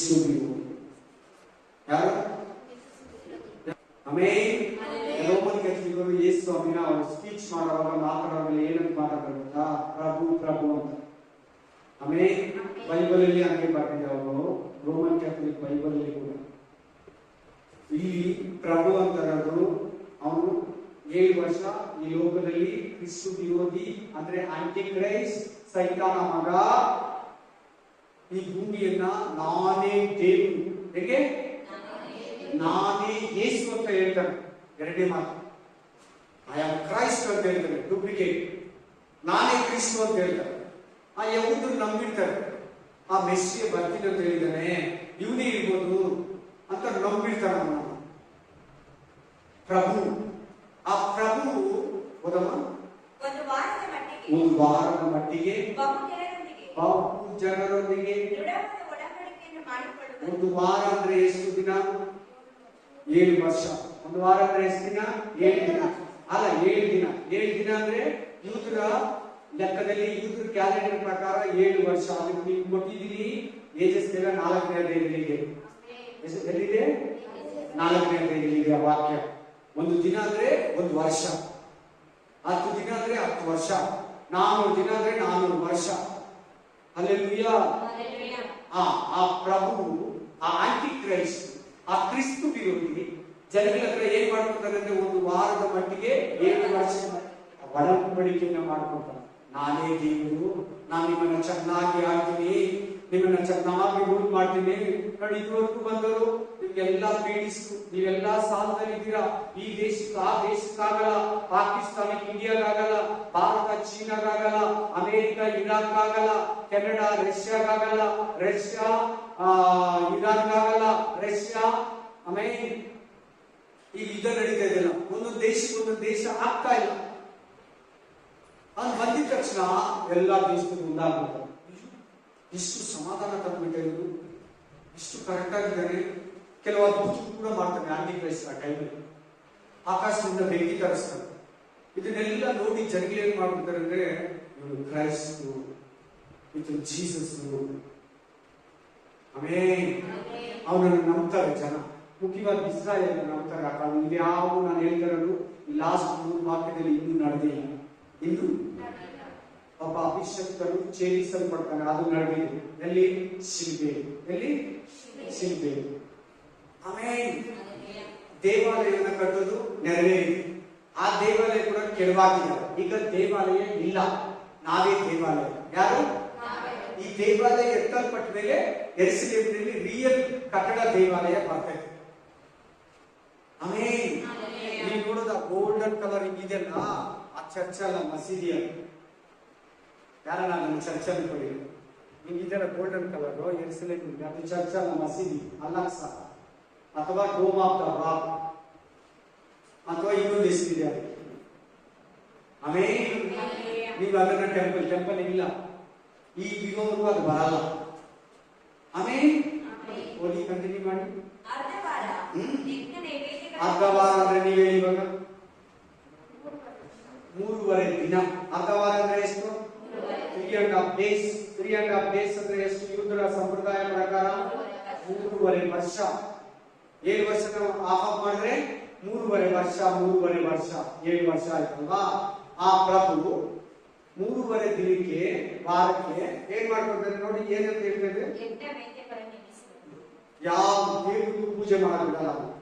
ಕ್ರಿಸ್ತು ವಿರೋಧಿ. ಯಾರು? ಆಮೇನ್. ರೋಮನ್ ಕ್ಯಾಥಲಿಕರು ಯೇಸು ಸ್ವಾಮಿನ ಅವರು ಸ್ಪೀಚ್ ಮಾಡುವಾಗ ಮಾತಾಡುವಾಗ ಏನಂತ ಮಾತಾಡ್ತಾರೆ ಗೊತ್ತಾ? ಪ್ರಭು ಪ್ರಭು ಅಂತ. ಆಮೇನ್. ಬೈಬಲ್ ಅಲ್ಲಿ ಹಂಗೆ ಬರ್ತಿದೆ ಅವರು, ರೋಮನ್ ಕ್ಯಾಥಲಿಕ್ ಬೈಬಲ್ ಅಲ್ಲಿ ಕೂಡ. ಇಲ್ಲಿ ಪ್ರಭು ಅಂತಾರರು ಅವನು 7 ವರ್ಷ ಈ ಲೋಕದಲ್ಲಿ ಕ್ರಿಸ್ತು ವಿರೋಧಿ ಅಂದ್ರೆ ಆಂಟಿ ಕ್ರೈಸ್ಟ್, ಸೈತಾನ ಮಗ. ಈ ಭೂಮಿಯನ್ನ ನಾನೇ ದೇವರು, ಹೇಗೆ ನಾನೇ ಯೇಸು ಅಂತ ಹೇಳ್ತಾರೆ. ಎರಡನೇ ಮಾತು, ಐ ಆಮ್ ಕ್ರೈಸ್ಟ್ ಅಂತ ಹೇಳ್ತಾರೆ, ಡೂಪ್ಲಿಕೇಟ್. ನಾನೇ ಕ್ರಿಸ್ತು ಅಂತ ಹೇಳ್ತಾರೆ. ಆ ಯಹೂದರು ನಂಬಿಡ್ತಾರೆ, ಆ ಮೆಸ್ಸಿಯ ಬರ್ತೀನಿ ಅಂತ ಹೇಳಿದ್ದಾನೆ, ಇವನೇ ಇರ್ಬೋದು ಅಂತ ನಂಬಿಡ್ತಾರೆ ಅವನು. ಪ್ರಭು, ಆ ಪ್ರಭು ಹೋದಮ್ಮ ಒಂದು ವಾರದ ಮಟ್ಟಿಗೆ ಬಹು ಜನರೊಂದಿಗೆ ಒಂದು ವಾರ ಅಂದ್ರೆ ಎಷ್ಟು ದಿನ? 7 ವರ್ಷ. ಒಂದು ವಾರ ಅಂದ್ರೆ ಎಷ್ಟು ದಿನ? 7 ದಿನ ಅಲ್ಲ, 7 ದಿನ. 7 ದಿನ ಅಂದ್ರೆ ಯೂತರ ಲೆಕ್ಕದಲ್ಲಿ, ಯೂತರ ಕ್ಯಾಲೆಂಡರ್ ಪ್ರಕಾರ 7 ವರ್ಷ. ಅದಕ್ಕೆ ನೀವು ಕೊಟ್ಟಿದ್ದೀರಿ ಏಜಸ್ ಎಲ್ಲ 4ನೇ ಅಧ್ಯಾಯದಲ್ಲಿದೆ. ಎಲ್ಲಿದೆ? 4ನೇ ಅಧ್ಯಾಯದಲ್ಲಿದೆ ಆ ವಾಕ್ಯ. ಒಂದು ದಿನ ಅಂದ್ರೆ ಒಂದು ವರ್ಷ, 10 ದಿನ ಅಂದ್ರೆ 10 ವರ್ಷ, 400 ದಿನ ಅಂದ್ರೆ 400 ವರ್ಷ. ಹಲ್ಲೆಲೂಯಾ. ಆ ಪ್ರಭು, ಆ ಆಂಟಿ ಕ್ರೈಸ್ಟ್, ಆ ಕ್ರಿಸ್ತು ವಿರೋಧಿ ಜನಗಳ ಹತ್ರ ಏನ್ ಮಾಡ್ಕೊತಾರೆ ಅಂದ್ರೆ ಒಂದು ವಾರದ ಮಟ್ಟಿಗೆ 7 ವರ್ಷ ಒಡಂಬಡಿಕೆಯನ್ನ ಮಾಡ್ಕೊತಾರೆ. ನಾನೇ ದೇವರು, ನಾನು ನಿಮ್ಮನ್ನ ಚೆನ್ನಾಗಿ ಆಡ್ತೀನಿ, ನಿಮ್ಮನ್ನ ಚೆನ್ನಾಗಿ ರೂಲ್ ಮಾಡ್ತೀನಿ. ನೋಡಿ, ಇದುವರೆಗೂ ಬಂದರು ನಿಮ್ಗೆಲ್ಲ ಪೀಡಿಸ್ತು, ನೀವೆಲ್ಲಾ ಸಾಲದಲ್ಲಿದ್ದೀರಾ. ಈ ದೇಶಕ್ಕೆ ಆ ದೇಶಕ್ಕಾಗಲ್ಲ, ಪಾಕಿಸ್ತಾನಕ್ಕೆ ಇಂಡಿಯಾಗಾಗಲ್ಲ, ಭಾರತ ಚೀನಾಗಾಗಲ್ಲ, ಅಮೆರಿಕ ಇರಾಕ್ ಆಗಲ್ಲ, ಕೆನಡಾ ರಷ್ಯಾಗಾಗಲ್ಲ, ರಷ್ಯಾ ಇರಾನ್ಗಾಗಲ್ಲ, ರಷ್ಯಾ ಆಮೇಲೆ ಈ ಯುದ್ಧ ನಡೀತಾ ಇದೆಯಲ್ಲ, ಒಂದೊಂದು ದೇಶಕ್ಕೆ ದೇಶ ಆಗ್ತಾ ಇಲ್ಲ. ಅದು ಬಂದಿದ ತಕ್ಷಣ ಎಲ್ಲಾ ದೇಶಗಳು ಮುಂದಾಗ್ಬಿಡ್ತಾರೆ. ಇಷ್ಟು ಸಮಾಧಾನ ತಂದ್ಬಿಟ್ಟಿರೋದು, ಇಷ್ಟು ಕರೆಕ್ಟ್ ಆಗಿದ್ದಾನೆ. ಕೆಲವು ಅದ್ಭುತ ಕೂಡ ಮಾಡ್ತಾನೆ ಆಂಟಿ ಕ್ರೈಸ್ಟ್. ಆ ಟೈಮಲ್ಲಿ ಆಕಾಶದಿಂದ ಬೆಂಕಿ ತರಿಸ್ತಾನೆ. ಇದನ್ನೆಲ್ಲ ನೋಡಿ ಜನಗಳು ಏನ್ ಮಾಡ್ಬಿಡ್ತಾರೆ ಅಂದ್ರೆ, ಇವನು ಕ್ರೈಸ್ಟ್, ಇದು ಜೀಸಸ್, ಆಮೇನ್, ಅವನನ್ನು ನಂಬ್ತಾರೆ ಜನ. ಮುಖ್ಯವಾಗಿ ಇಸ್ರಾಯೇಲ್ ನಂಬ್ತಾರೆ. ಇಲ್ಲಿ ಯಾವ ನಾನು ಹೇಳ್ತಾ ಇರೋದು ಲಾಸ್ಟ್ 3 ವಾಕ್ಯದಲ್ಲಿ ಇನ್ನೂ ನಡೆದಿಲ್ಲ. ಇನ್ನು ಒಬ್ಬ ಅಭಿಷಕ್ತರು ಛೇದಿಸಲ್ಪಡ್ತಾನೆ, ಅದು ನಡೆದಿದೆ. ಎಲ್ಲಿ? ಶಿಲ್ಬೆ. ಎಲ್ಲಿ? ಶಿಲ್ಬೆ. ಆಮೇಲೆ ದೇವಾಲಯವನ್ನು ಕಟ್ಟೋದು ನೆರವೇರಿದೆ. ಆ ದೇವಾಲಯ ಕೂಡ ಕೆಡವಾಗಿಲ್ಲ. ಈಗ ದೇವಾಲಯ ಇಲ್ಲ, ನಾವೇ ದೇವಾಲಯ. ಯಾರು? ಈ ದೇವಾಲಯ ಎತ್ತಲ್ಪಟ್ಟ ಮೇಲೆ ಯೆರೂಸಲೇಮಿನಲ್ಲಿ ರಿಯಲ್ ಕಟ್ಟಡ ದೇವಾಲಯ ಬರ್ತೈತೆ. ಆಮೇಲೆ ನೀವು ನೋಡೋದ ಗೋಲ್ಡನ್ ಕಲರ್ ಹಿಂಗಿದೆಯಲ್ಲ, ಆ ಚರ್ಚ್ ಅಲ್ಲ, ಮಸೀದಿ ಅದು. ಯಾರ ನಾನು ಚರ್ಚ್ ಅನ್ಕೊಳ್ಳಿ, ಹಿಂಗಿದೆಯಲ್ಲ ಗೋಲ್ಡನ್ ಕಲರ್ ಯೆರೂಸಲೇಮ್, ಅದು ಚರ್ಚ್ ಅಲ್ಲ, ಮಸೀದಿ, ಅಲ್-ಅಕ್ಸ ಅಥವಾ ಡೋಮ್ ಆಫ್ ದ ರಾಕ್ ಅಥವಾ ಇನ್ನೊಂದು ಹೆಸರಿದೆ ಅದು. ಆಮೇಲೆ ನೀವು ಅದನ್ನ ಟೆಂಪಲ್ ಇಲ್ಲ, ಈ ಇರೋರು ಅದು ಬರಲ್ಲ. ಆಮೇಲೆ ಓದಿ ಕಂಟಿನ್ಯೂ ಮಾಡಿ. ಅರ್ಧ ವಾರ ಅಂದ್ರೆ ನೀವೇ ಇವಾಗ 3.5 ದಿನ. ಅರ್ಧ ವಾರ ಅಂದ್ರೆ ಎಷ್ಟು? 3.5 days. 3.5 days ಅಂದ್ರೆ ಎಷ್ಟು? ಯೂದರ ಸಂಪ್ರದಾಯ ಪ್ರಕಾರ 3.5 ವರ್ಷ. 7 ವರ್ಷ ಆಫ್ ಮಾಡಿದ್ರೆ 3.5 ವರ್ಷ. 3.5 ವರ್ಷ 7 ವರ್ಷ ಆಯ್ತಲ್ವಾ? ಆ ಪ್ರಭು 3.5 ದಿನಕ್ಕೆ, ವಾರಕ್ಕೆ ಏನ್ ಮಾಡ್ಕೊಳ್ತಾರೆ ನೋಡಿ. ಏನಂತ ಹೇಳ್ತೇವೆ? ಯಾವ ದೇವರಿಗೂ ಪೂಜೆ ಮಾಡಕ್ ಬಿಡಲ್ಲ,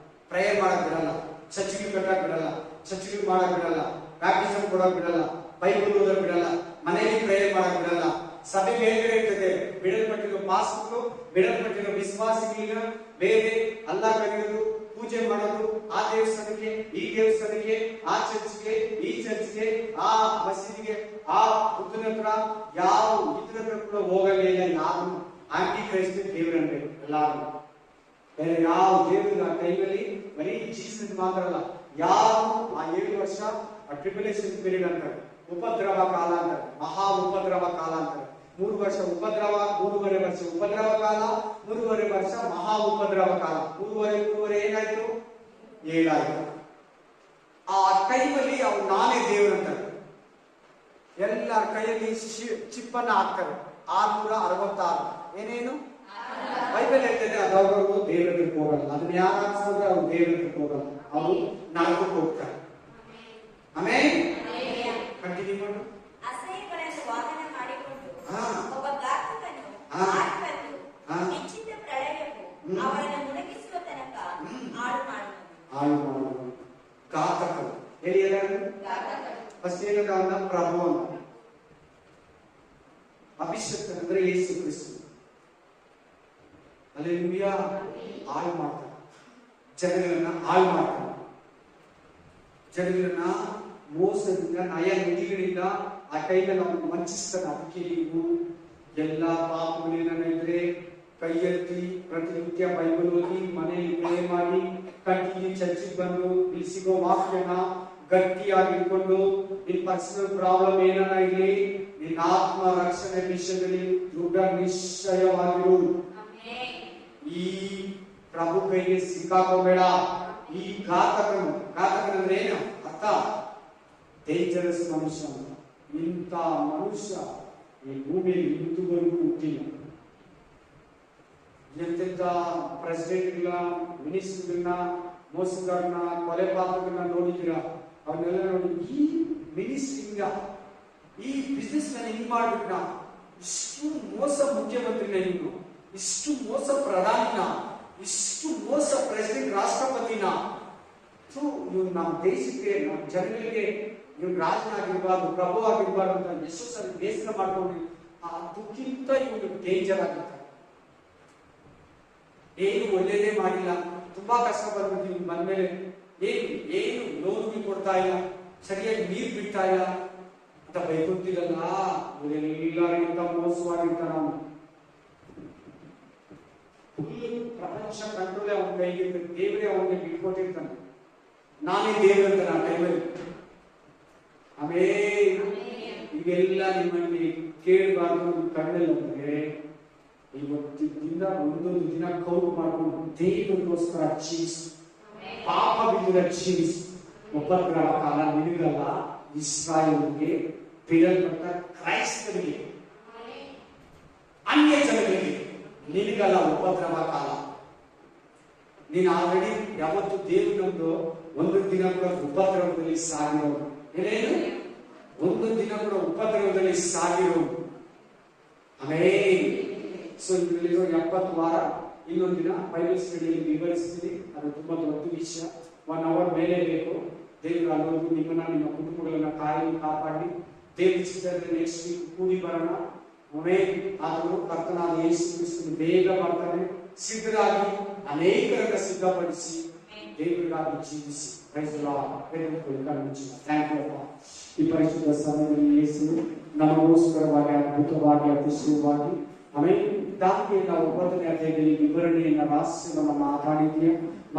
ಪ್ರೇಯರ್ ಮಾಡಕ್ ಬಿಡಲ್ಲ, ಚರ್ಚ್ಗೆ ಕಟ್ಟಕ್ ಬಿಡಲ್ಲ, ಚರ್ಚ್ಗೆ ಮಾಡಕ್ ಬಿಡಲ್ಲ, ಬ್ಯಾಪ್ಟಿಸಮ್ ಕೊಡಕ್ ಬಿಡಲ್ಲ, ಬೈಬಲ್ ಓದಕ್ ಬಿಡಲ್ಲ, ಮನೆಯಲ್ಲಿ ಪ್ರೇಯರ್ ಮಾಡಕ್ ಬಿಡಲ್ಲ. ಸಭೆ ಬೇರೆ ಇರ್ತದೆ. ಬಿಡಲ್ಪಟ್ಟಿರೋ ಪಾಸ್ಟರ್ಗಳು, ಬಿಡಲ್ಪಟ್ಟಿರೋ ವಿಶ್ವಾಸಿಗಳಿಗೆ ಬೇರೆ ಅಲ್ಲ ಕರೆಯೋದು, ಪೂಜೆ ಮಾಡೋದು, ಆ ದೇವಸ್ಥಾನಕ್ಕೆ, ಈ ದೇವಸ್ಥಾನಕ್ಕೆ, ಆ ಚರ್ಚ್ಗೆ, ಈ ಚರ್ಚ್ಗೆ, ಆ ಮಸೀದಿಗೆ, ಆ ಬುದ್ಧನ ಹತ್ರ, ಯಾವ ಇದ್ರ ಹತ್ರ ಕೂಡ ಹೋಗಲೇ ಇಲ್ಲ. ಯಾರು ಆಂಟಿ ಕ್ರೈಸ್ಟ್ ದೇವರನ್ನೇ ಎಲ್ಲಾರು. ಬೇರೆ ಯಾವ ದೇವರು ಆ ಟೈಮಲ್ಲಿ ಬರೀ ಜೀಸಸ್ ಮಾತ್ರ ಅಲ್ಲ, ಯಾರು ಆ 7 ವರ್ಷ ಟ್ರಿಬ್ಯುಲೇಷನ್ ಪೀರಿಯಡ್ ಅಂತಾರೆ, ಉಪದ್ರವ ಕಾಲ ಅಂತಾರೆ, ಮಹಾ ಉಪದ್ರವ ಕಾಲ ಅಂತಾರೆ. 3 ವರ್ಷ ಉಪದ್ರವ, 3.5 ವರ್ಷ ಉಪದ್ರವ ಕಾಲ, 3.5 ವರ್ಷ ಮಹಾ ಉಪದ್ರವ ಕಾಲ. 3.5 ಏನಾಯ್ತು? 7 ಆಯ್ತು. ಆ ಟೈಮಲ್ಲಿ ಅವ್ರು ನಾನೇ ದೇವರಂತಾರೆ. ಎಲ್ಲರ ಕೈಯಲ್ಲಿ ಚಿಪ್ಪನ್ನ ಹಾಕ್ತಾರೆ. 666 ಏನೇನು? ಬೈಬಲ್ ಹೇಳ್ತದೆ ಅದವರು ದೇವರ ಹತ್ರಕ್ಕೆ ಹೋಗಲ್ಲ. ಅದನ್ನ ಯಾರು ಹಾಕ್ಸಿದ್ರೆ ಅವ್ರು ದೇವರ ಹತ್ರಕ್ಕೆ ಹೋಗಲ್ಲ, ಅವರು ನರಕಕ್ಕೆ ಹೋಗ್ತಾರೆ. ಆಮೇಲೆ ಕಂಟಿನ್ಯೂ ಮಾಡು. ಅಸಹ್ಯಗಳನ್ನು ವಾಹನ ಮಾಡಿಕೊಂಡು ಹಾ. ಒಬ್ಬ ಘಾತಕನು ಹಾ. ಆಡಿ ಬಂದು ಹಾ. ನಿಶ್ಚಿತ ಪ್ರಳಯವು ಅವರನ್ನು ಮುಳುಗಿಸುವ ತನಕ ಹಾಳು ಮಾಡುವನು. ಘಾತಕರು ಹೇಳಿ ಎಲ್ಲರೂ. ಫಸ್ಟ್ ಏನಂದ್ರೆ ಅವನ ಪ್ರಭು ಅಂತ, ಅಭಿಷೇಕ ಅಂದ್ರೆ ಯೇಸು ಕ್ರಿಸ್ತ. ಹಲ್ಲೆಲೂಯಾ. ಹಾಳು ಮಾಡ್ತಾನೆ, ಜನಗಳನ್ನ ಹಾಳು ಮಾಡ್ತಾನೆ, ಜನಗಳನ್ನ ಮೋಸದಿಂದ ನಯ ನುಡಿಗಳಿಂದ ಆ ಟೈಮಲ್ಲಿ ಅವನು ವಂಚಿಸ್ತಾನೆ. ಅದಕ್ಕೆ ನೀವು ಎಲ್ಲ ಪಾಪಗಳೇನಿದ್ರೆ ಕೈ ಎತ್ತಿ ಪ್ರತಿನಿತ್ಯ ಬೈಬಲ್ ಓದಿ ಮನೆಯಲ್ಲಿ ಪ್ರೇಯರ್ ಮಾಡಿ ಕಂಟಿನ್ಯೂ ಚರ್ಚಿಗೆ ಬಂದು ಇಲ್ಲಿ ಸಿಗೋ ವಾಕ್ಯನ ಗಟ್ಟಿಯಾಗಿ ಇಟ್ಕೊಂಡು ನಿನ್ ಪರ್ಸನಲ್ ಪ್ರಾಬ್ಲಮ್ ಏನನ್ನ ಇರಲಿ, ನಿನ್ನ ಆತ್ಮ ರಕ್ಷಣೆ ವಿಷಯದಲ್ಲಿ ದೃಢ ನಿಶ್ಚಯವಾಗಿರು. ಈ ಪ್ರಭು ಕೈಗೆ ಸಿಕ್ಕಾಕೋಬೇಡ. ಈ ಘಾತಕನಂದ್ರೆ ಏನು ಅರ್ಥ? ಡೇಂಜರಸ್ ಮನುಷ್ಯ ಅಂತ. ಇಂಥ ಮನುಷ್ಯ ಈ ಭೂಮಿಯಲ್ಲಿ ಇಂದುವರೆಗೂ ಹುಟ್ಟಿಲ್ಲ. ಎಂತೆಂತ ಪ್ರೆಸಿಡೆಂಟ್ಗಳ, ಮಿನಿಸ್ಟರ್ಗಳನ್ನ, ಮೋಸಗಾರನ, ಕೊಲೆ ಪಾತ್ರಗಳನ್ನ ನೋಡಿದ್ದೀರಾ? ಅವನ್ನೆಲ್ಲ ನೋಡಿ ಈ ಮಿನಿಸ್ಟ್ರಿಂದ ಈ ಬಿಸ್ನೆಸ್ ನ ಹಿಂಗ್ ಮಾಡ್ಬಿಟ್ಟ, ಇಷ್ಟು ಮೋಸ ಮುಖ್ಯಮಂತ್ರಿನ ಇನ್ನು, ಇಷ್ಟು ಮೋಸ ಪ್ರಧಾನಿನ, ಇಷ್ಟು ಮೋಸ ಪ್ರೆಸಿಡೆಂಟ್ ರಾಷ್ಟ್ರಪತಿನ. ಇವ್ನು ನಮ್ಮ ದೇಶಕ್ಕೆ, ನಮ್ಮ ಜನಗಳಿಗೆ ಇವ್ನು ರಾಜನಾಗಿರ್ಬಾರ್ದು, ಪ್ರಭು ಆಗಿರ್ಬಾರ್ದು ಅಂತ ಎಷ್ಟೋ ಸರಿ ಬೇಸರ ಮಾಡ್ಕೊಂಡು ಅದಕ್ಕಿಂತ ಇವನು ಡೇಂಜರ್ ಆಗಿರ್ತಾರೆ. ಏನು ಒಳ್ಳೇದೇ ಮಾಡಿಲ್ಲ, ತುಂಬಾ ಕಷ್ಟ ಬಂದ್ಬಿಟ್ಟು ಬಂದ್ಮೇಲೆ ಏನು ಲೋನ್ ಕೊಡ್ತಾ ಇಲ್ಲ, ಸರಿಯಾಗಿ ನೀರು ಬಿಡ್ತಾ ಇಲ್ಲ ಅಂತ ಬೈಕೊತಿರಲ್ಲ. ಇವರೆಲ್ಲರಿಗಿಂತ ಮೋಸವಾಗಿರ್ತಾನ ಅವನು. ಫುಲ್ ಪ್ರಪಂಚ ಕಂಟ್ರೋಲ್ ಅವನ ಕೈಗಿರ್ತದೆ, ದೇವರೇ ಅವನಿಗೆ ಬಿಟ್ಕೊಟ್ಟಿರ್ತಾನೆ. ನಾನೇ ದೇವರಂತಾನೆ ಆ ಟೈಮಲ್ಲಿ. ಆಮೇಲೆ ಇವೆಲ್ಲ ನಿಮ್ಮಲ್ಲಿ ಕೇಳಬಾರ್ದು ಕಣ್ಣಲ್ಲಿ. ಅಂದ್ರೆ ಇವತ್ತಿನ ಒಂದೊಂದು ದಿನ ಕೌಂಟ್ ಮಾಡ್ಕೊಂಡು ದೇವರಿಗೋಸ್ಕರ ಜೀವಿಸು, ಪಾಪ ಬಿದ್ದ ಜೀವಿಸು. ಉಪದ್ರವ ಕಾಲ ನಿನಗಲ್ಲ, ಇಸ್ರಾಯೇಲಿಗೆ, ಬಿಡಲ್ಪಟ್ಟ ಕ್ರೈಸ್ತರಿಗೆ, ಅನ್ಯ ಜನರಿಗೆ ನಿನಗಲ್ಲ ಉಪದ್ರವ ಕಾಲ. ನೀನು ಆಲ್ರೆಡಿ ಯಾವತ್ತು ದೇವರೊಂದು ಒಂದು ದಿನ ಕೂಡ ಉಪದ್ರವದಲ್ಲಿ ಸಾಗಿರೋದು. ಏನೇನು? ಒಂದು ದಿನ ಕೂಡ ಉಪದ್ರವದಲ್ಲಿ ಸಾಗಿರೋದು. ಆಮೇಲೆ ಸೊ ಇದರಲ್ಲಿರೋ 70 ವಾರ ಇನ್ನೊಂದು ದಿನ ಬೈಬಲ್ ಸ್ಟಡಿಯಲ್ಲಿ ವಿವರಿಸ್ತೀನಿ. ಅದು ತುಂಬಾ ದೊಡ್ಡ ವಿಷಯ, 1 ಅವರ್ ಮೇಲೆ ಬೇಕು. ದೇವರು ಅನ್ನೋದು ನಿಮ್ಮನ್ನ, ನಿಮ್ಮ ಕುಟುಂಬಗಳನ್ನ ಕಾಪಾಡಿ ದೇವ್ರ ಚಿತ್ರದಲ್ಲಿ ನೆಕ್ಸ್ಟ್ ವೀಕ್ ಕೂಡಿ ಬರೋಣ. ಆದರೂ ಕರ್ತನಾದ ಯೇಸು ಕ್ರಿಸ್ತನು ಬೇಗ ಬರ್ತಾನೆ. ಸಿದ್ಧರಾಗಿ ಅನೇಕರನ್ನ ಸಿದ್ಧಪಡಿಸಿ ದೇವರಿಗಾಗಿ ಜೀವಿಸಿ. Praise the Lord. Thank you ಅಪ್ಪ. ಈ ಪರಿಶುದ್ಧ ಸಮಯದಲ್ಲಿ ಯೇಸು ನಮಗೋಸ್ಕರವಾಗಿ ಅದ್ಭುತವಾಗಿ ಅತಿಶಯವಾಗಿ ಆಮೇಲೆ ದಾನಿಯೇಲನ 9ನೇ ಅಧ್ಯಾಯದಲ್ಲಿ ವಿವರಣೆಯನ್ನ ರಹಸ್ಯವನ್ನು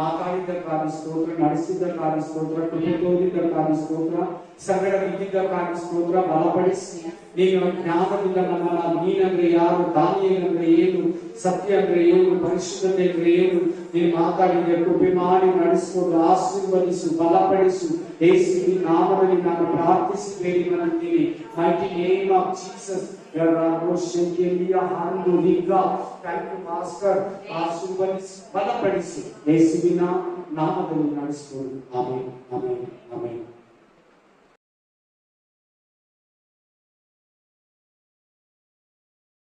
ಮಾತಾಡಿದ್ದಕ್ಕಾಗಿ ಸ್ತೋತ್ರ, ನಡೆಸಿದ್ದಕ್ಕಾಗಿ ಸ್ತೋತ್ರ, ಕುಟುಂಬದಕ್ಕಾಗಿ ಸ್ತೋತ್ರ, ಸಂಗಡ ಬಿದ್ದಿದ್ದಕ್ಕಾಗಿ ಸ್ತೋತ್ರ. ಬಲಪಡಿಸಿ ನೀನು ಜ್ಞಾನದಿಂದ ನಮ್ಮನ್ನ, ನೀನಂದ್ರೆ ಯಾರು, ದಾನಿಯೇಲಂದ್ರೆ ಏನು, ಸತ್ಯ ಅಂದ್ರೆ ಏನು, ಪರಿಶುದ್ಧತೆ ಅಂದ್ರೆ ಏನು, ನೀನು ಮಾತಾಡಿದ ಕೃಪೆ ಮಾಡಿ ನಡೆಸಿಕೊಂಡು ಆಶೀರ್ವದಿಸು, ಬಲಪಡಿಸು. ಯೇಸುವಿನ ನಾಮದಲ್ಲಿ ನಾನು ಪ್ರಾರ್ಥಿಸಿ ಬೇಡಿಕೊಳ್ಳುತ್ತೇನೆ. Mighty name of Jesus. ಬಲಪಡಿಸಿ ಯೇಸುವಿನ ನಾಮದಲ್ಲಿ ನಡೆಸಿಕೊಂಡು. Amen, amen, amen.